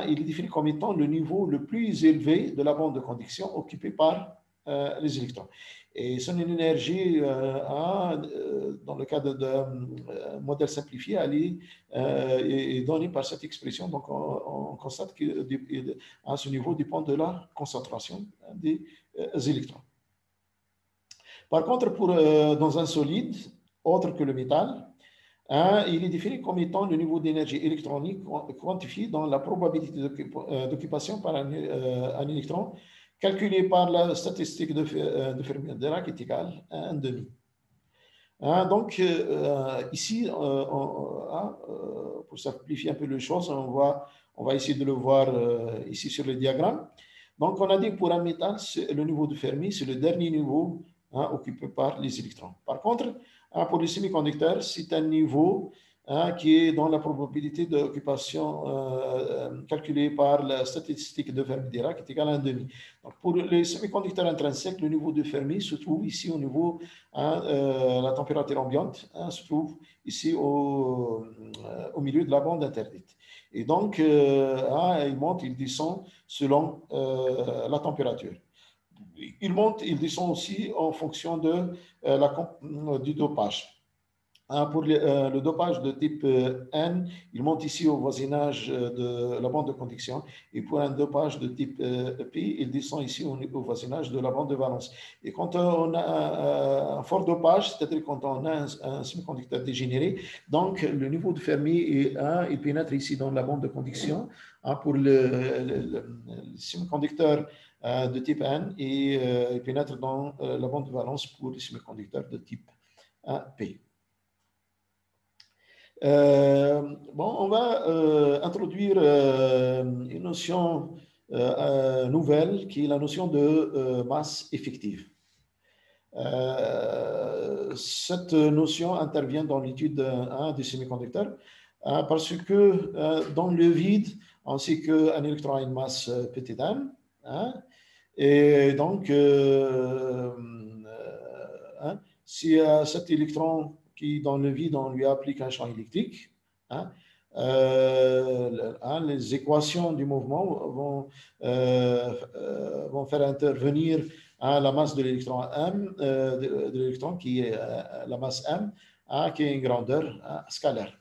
il est défini comme étant le niveau le plus élevé de la bande de conduction occupée par les électrons. Et son énergie, dans le cas de modèle simplifié, elle est donnée par cette expression. Donc, on constate que ce niveau dépend de la concentration des électrons. Par contre, dans un solide, autre que le métal, il est défini comme étant le niveau d'énergie électronique quantifié dans la probabilité d'occupation par un électron calculé par la statistique de Fermi-Dirac est égale à 1,5. Donc, ici, pour simplifier un peu les choses, on va essayer de le voir ici sur le diagramme. Donc, on a dit que pour un métal, le niveau de Fermi, c'est le dernier niveau occupé par les électrons. Par contre, pour les semi-conducteurs, c'est un niveau qui est dans la probabilité d'occupation calculée par la statistique de Fermi-Dirac qui est égale à 1,5. Donc, pour les semi-conducteurs intrinsèques, le niveau de Fermi se trouve ici au niveau la température ambiante, se trouve ici au milieu de la bande interdite. Et donc, il monte, il descend selon la température. Il monte, il descend aussi en fonction du dopage. Pour le dopage de type N, il monte ici au voisinage de la bande de conduction. Et pour un dopage de type P, il descend ici au voisinage de la bande de valence. Et quand on a un fort dopage, c'est-à-dire quand on a un semi-conducteur dégénéré, donc le niveau de Fermi il pénètre ici dans la bande de conduction pour le semi-conducteur de type N et il pénètre dans la bande de valence pour les semi-conducteurs de type P. On va introduire une notion nouvelle qui est la notion de masse effective. Cette notion intervient dans l'étude des semi-conducteurs parce que dans le vide, on sait qu'un électron a une masse petit m. Et donc, si cet électron qui dans le vide, on lui applique un champ électrique, les équations du mouvement vont faire intervenir la masse de l'électron M, de l'électron qui est la masse M, qui est une grandeur scalaire.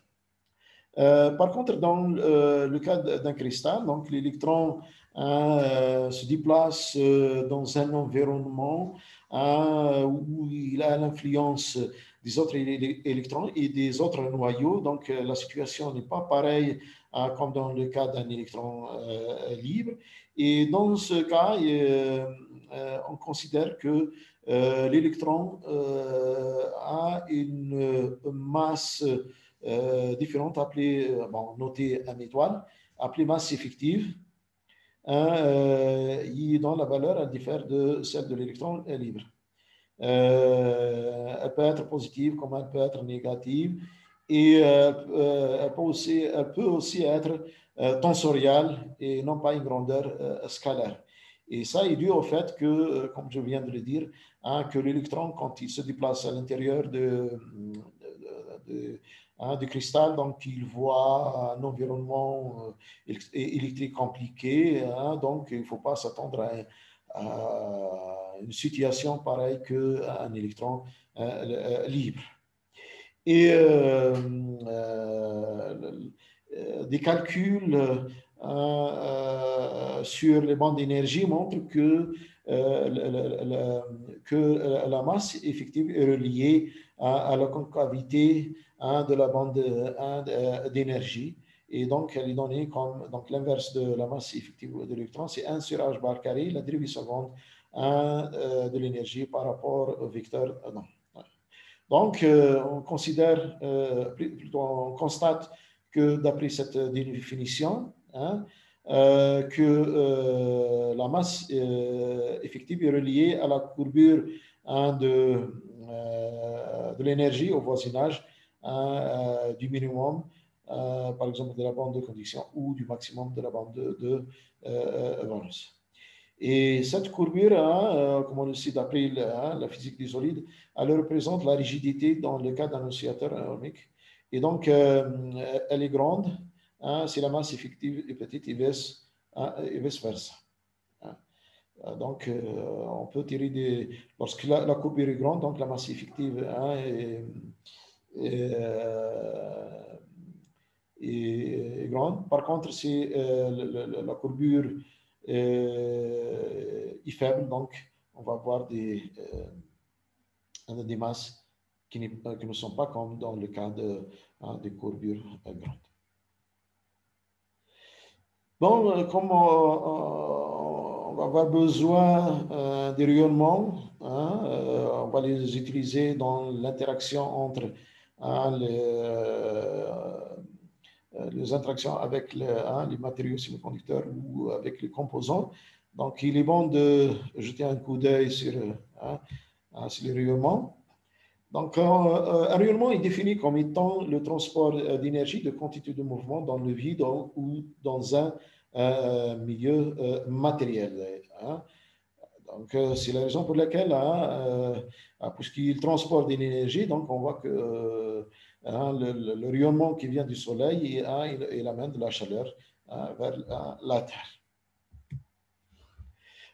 Par contre, dans le cas d'un cristal, donc l'électron se déplace dans un environnement où il a l'influence des autres électrons et des autres noyaux. Donc, la situation n'est pas pareille comme dans le cas d'un électron libre. Et dans ce cas, on considère que l'électron a une masse différente appelée, notée M étoile, appelée masse effective, dont la valeur elle diffère de celle de l'électron libre. Elle peut être positive comme elle peut être négative et elle peut aussi être tensoriale et non pas une grandeur scalaire. Et ça est dû au fait que, comme je viens de le dire, que l'électron, quand il se déplace à l'intérieur du cristal, donc il voit un environnement électrique compliqué, donc il ne faut pas s'attendre à une situation pareille qu'un électron libre. Et des calculs sur les bandes d'énergie montrent que la masse effective est reliée à la concavité de la bande d'énergie. Et donc, elle est donnée comme l'inverse de la masse effective de l'électron, c'est 1 sur h bar carré, la dérivée seconde de l'énergie par rapport au vecteur. Donc, on considère, plutôt on constate que d'après cette définition, la masse effective est reliée à la courbure de l'énergie au voisinage du minimum, par exemple de la bande de conduction ou du maximum de la bande de valence. Et cette courbure, comme on le sait d'après la physique des solides, elle représente la rigidité dans le cas d'un oscillateur harmonique. Et donc, elle est grande si la masse effective est petite et vice-versa. Donc, on peut tirer lorsque la courbure est grande, donc la masse effective est grande. Par contre, si la courbure est faible, donc on va avoir des masses qui ne sont pas comme dans le cas des courbures grandes. Bon, comme on va avoir besoin des rayonnements, on va les utiliser dans l'interaction entre les interactions avec les matériaux semi-conducteurs ou avec les composants. Donc, il est bon de jeter un coup d'œil sur les rayonnements. Donc, un rayonnement est défini comme étant le transport d'énergie de quantité de mouvement dans le vide ou dans un milieu matériel. Donc, c'est la raison pour laquelle, puisqu'il transporte de l'énergie, donc on voit que le rayonnement qui vient du Soleil, il amène de la chaleur vers la Terre.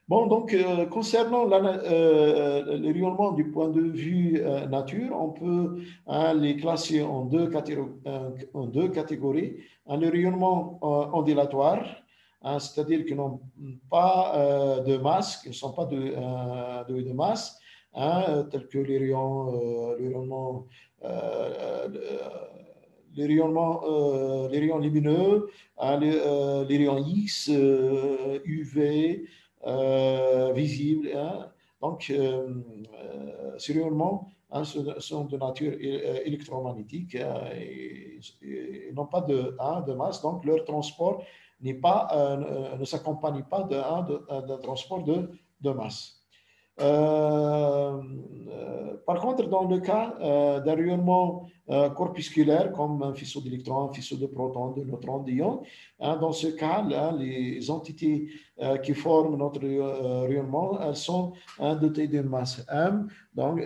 Bon, donc, concernant le rayonnement du point de vue nature, on peut les classer en deux catégories. Le rayonnement ondulatoire, c'est-à-dire qu'ils n'ont pas de masse, qui ne sont pas de masse, tels que les rayons lumineux, les rayons X, UV, visibles. Donc, ces rayonnements sont de nature électromagnétique et n'ont pas de masse, donc leur transport ne s'accompagne pas d'un transport de masse. Par contre, dans le cas d'un rayonnement corpusculaire, comme un faisceau d'électrons, un faisceau de protons, de neutrons, d'ions, dans ce cas-là, les entités qui forment notre rayonnement, elles sont dotées d'une masse M. Donc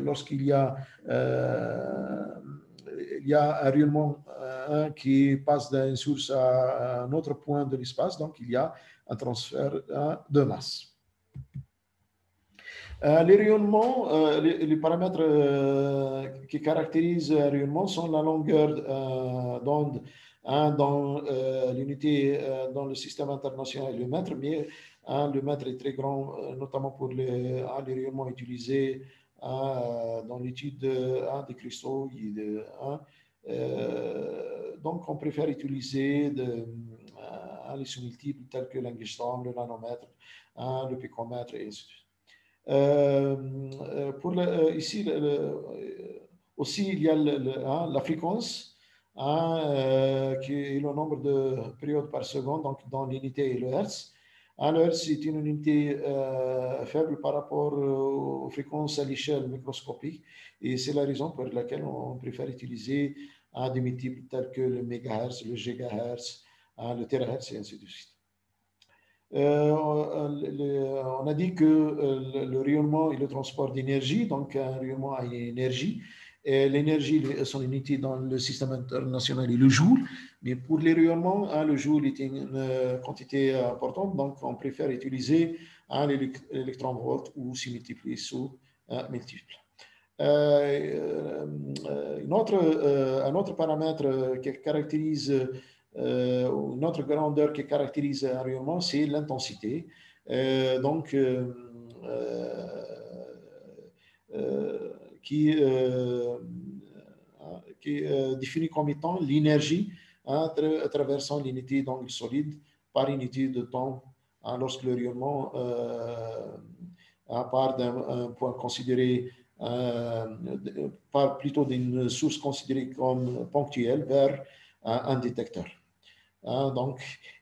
lorsqu'il y a un rayonnement qui passe d'une source à un autre point de l'espace, donc il y a un transfert de masse. Les rayonnements, les paramètres qui caractérisent un rayonnement sont la longueur d'onde dans l'unité, dans le système international, le mètre, mais le mètre est très grand, notamment pour les rayonnements utilisés dans l'étude des cristaux. Donc, on préfère utiliser les sous-multiples tels que l'angstrom, le nanomètre, le picomètre, et ainsi de suite. Ici, aussi, il y a la fréquence, qui est le nombre de périodes par seconde, donc dans l'unité et le Hertz. Le Hertz est une unité faible par rapport aux fréquences à l'échelle microscopique, et c'est la raison pour laquelle on préfère utiliser des multiples tels que le mégahertz, le gigahertz, le terahertz, et ainsi de suite. On a dit que le rayonnement est le transport d'énergie, donc un rayonnement a une énergie. L'énergie, son unité dans le système international est le joule, mais pour les rayonnements, le joule est une quantité importante, donc on préfère utiliser l'électron-volt ou s'y multiplier sous multiple. Un autre paramètre qui caractérise une autre grandeur qui caractérise un rayonnement, c'est l'intensité. Qui est définie comme étant l'énergie traversant l'unité d'angle solide par unité de temps lorsque le rayonnement part d'un point considéré par plutôt d'une source considérée comme ponctuelle vers un détecteur. Donc,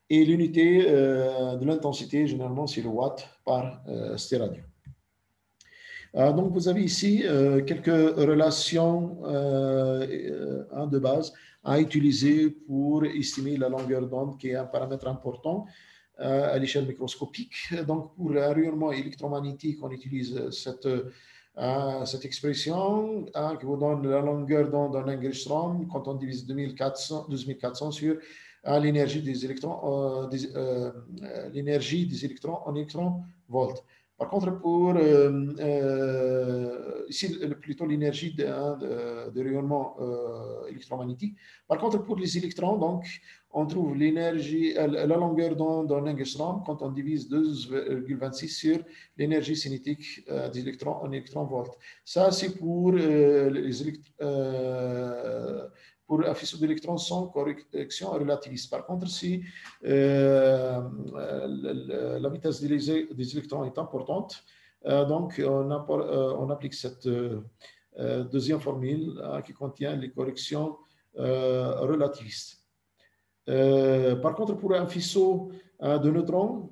et l'unité de l'intensité, généralement, c'est le watt par stéradion. Donc, vous avez ici quelques relations de base à utiliser pour estimer la longueur d'onde, qui est un paramètre important à l'échelle microscopique. Donc, pour le rayonnement électromagnétique, on utilise cette expression qui vous donne la longueur d'onde d'un angstrom quand on divise 2400 sur l'énergie des électrons, l'énergie des électrons en électron-volts. Par contre, pour ici, plutôt l'énergie de rayonnement électromagnétique. Par contre, pour les électrons, donc, on trouve l'énergie, la longueur d'onde d'un angstrom quand on divise 12,26 sur l'énergie cinétique des électrons en électron-volts. Ça, c'est pour pour un faisceau d'électrons sans correction relativiste. Par contre, si la vitesse des électrons est importante, donc on applique cette deuxième formule qui contient les corrections relativistes. Par contre, pour un faisceau de neutrons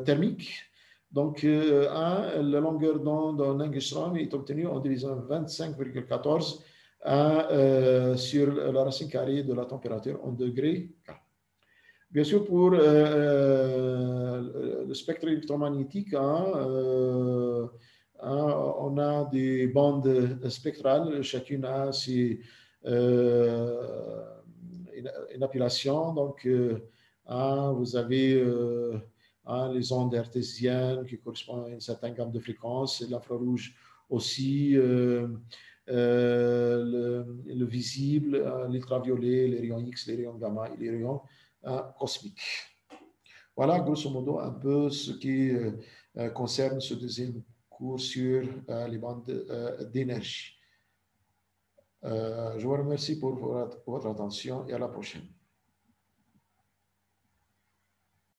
thermiques, donc la longueur d'onde d'un angstrom est obtenue en divisant 25,14 sur la racine carrée de la température en degrés. Bien sûr, pour le spectre électromagnétique, on a des bandes spectrales, chacune a une appellation. Donc, vous avez les ondes hertziennes qui correspondent à une certaine gamme de fréquences, l'infrarouge aussi, le visible, l'ultraviolet, les rayons X, les rayons gamma et les rayons cosmiques. Voilà, grosso modo, un peu ce qui concerne ce deuxième cours sur les bandes d'énergie. Je vous remercie pour votre attention et à la prochaine.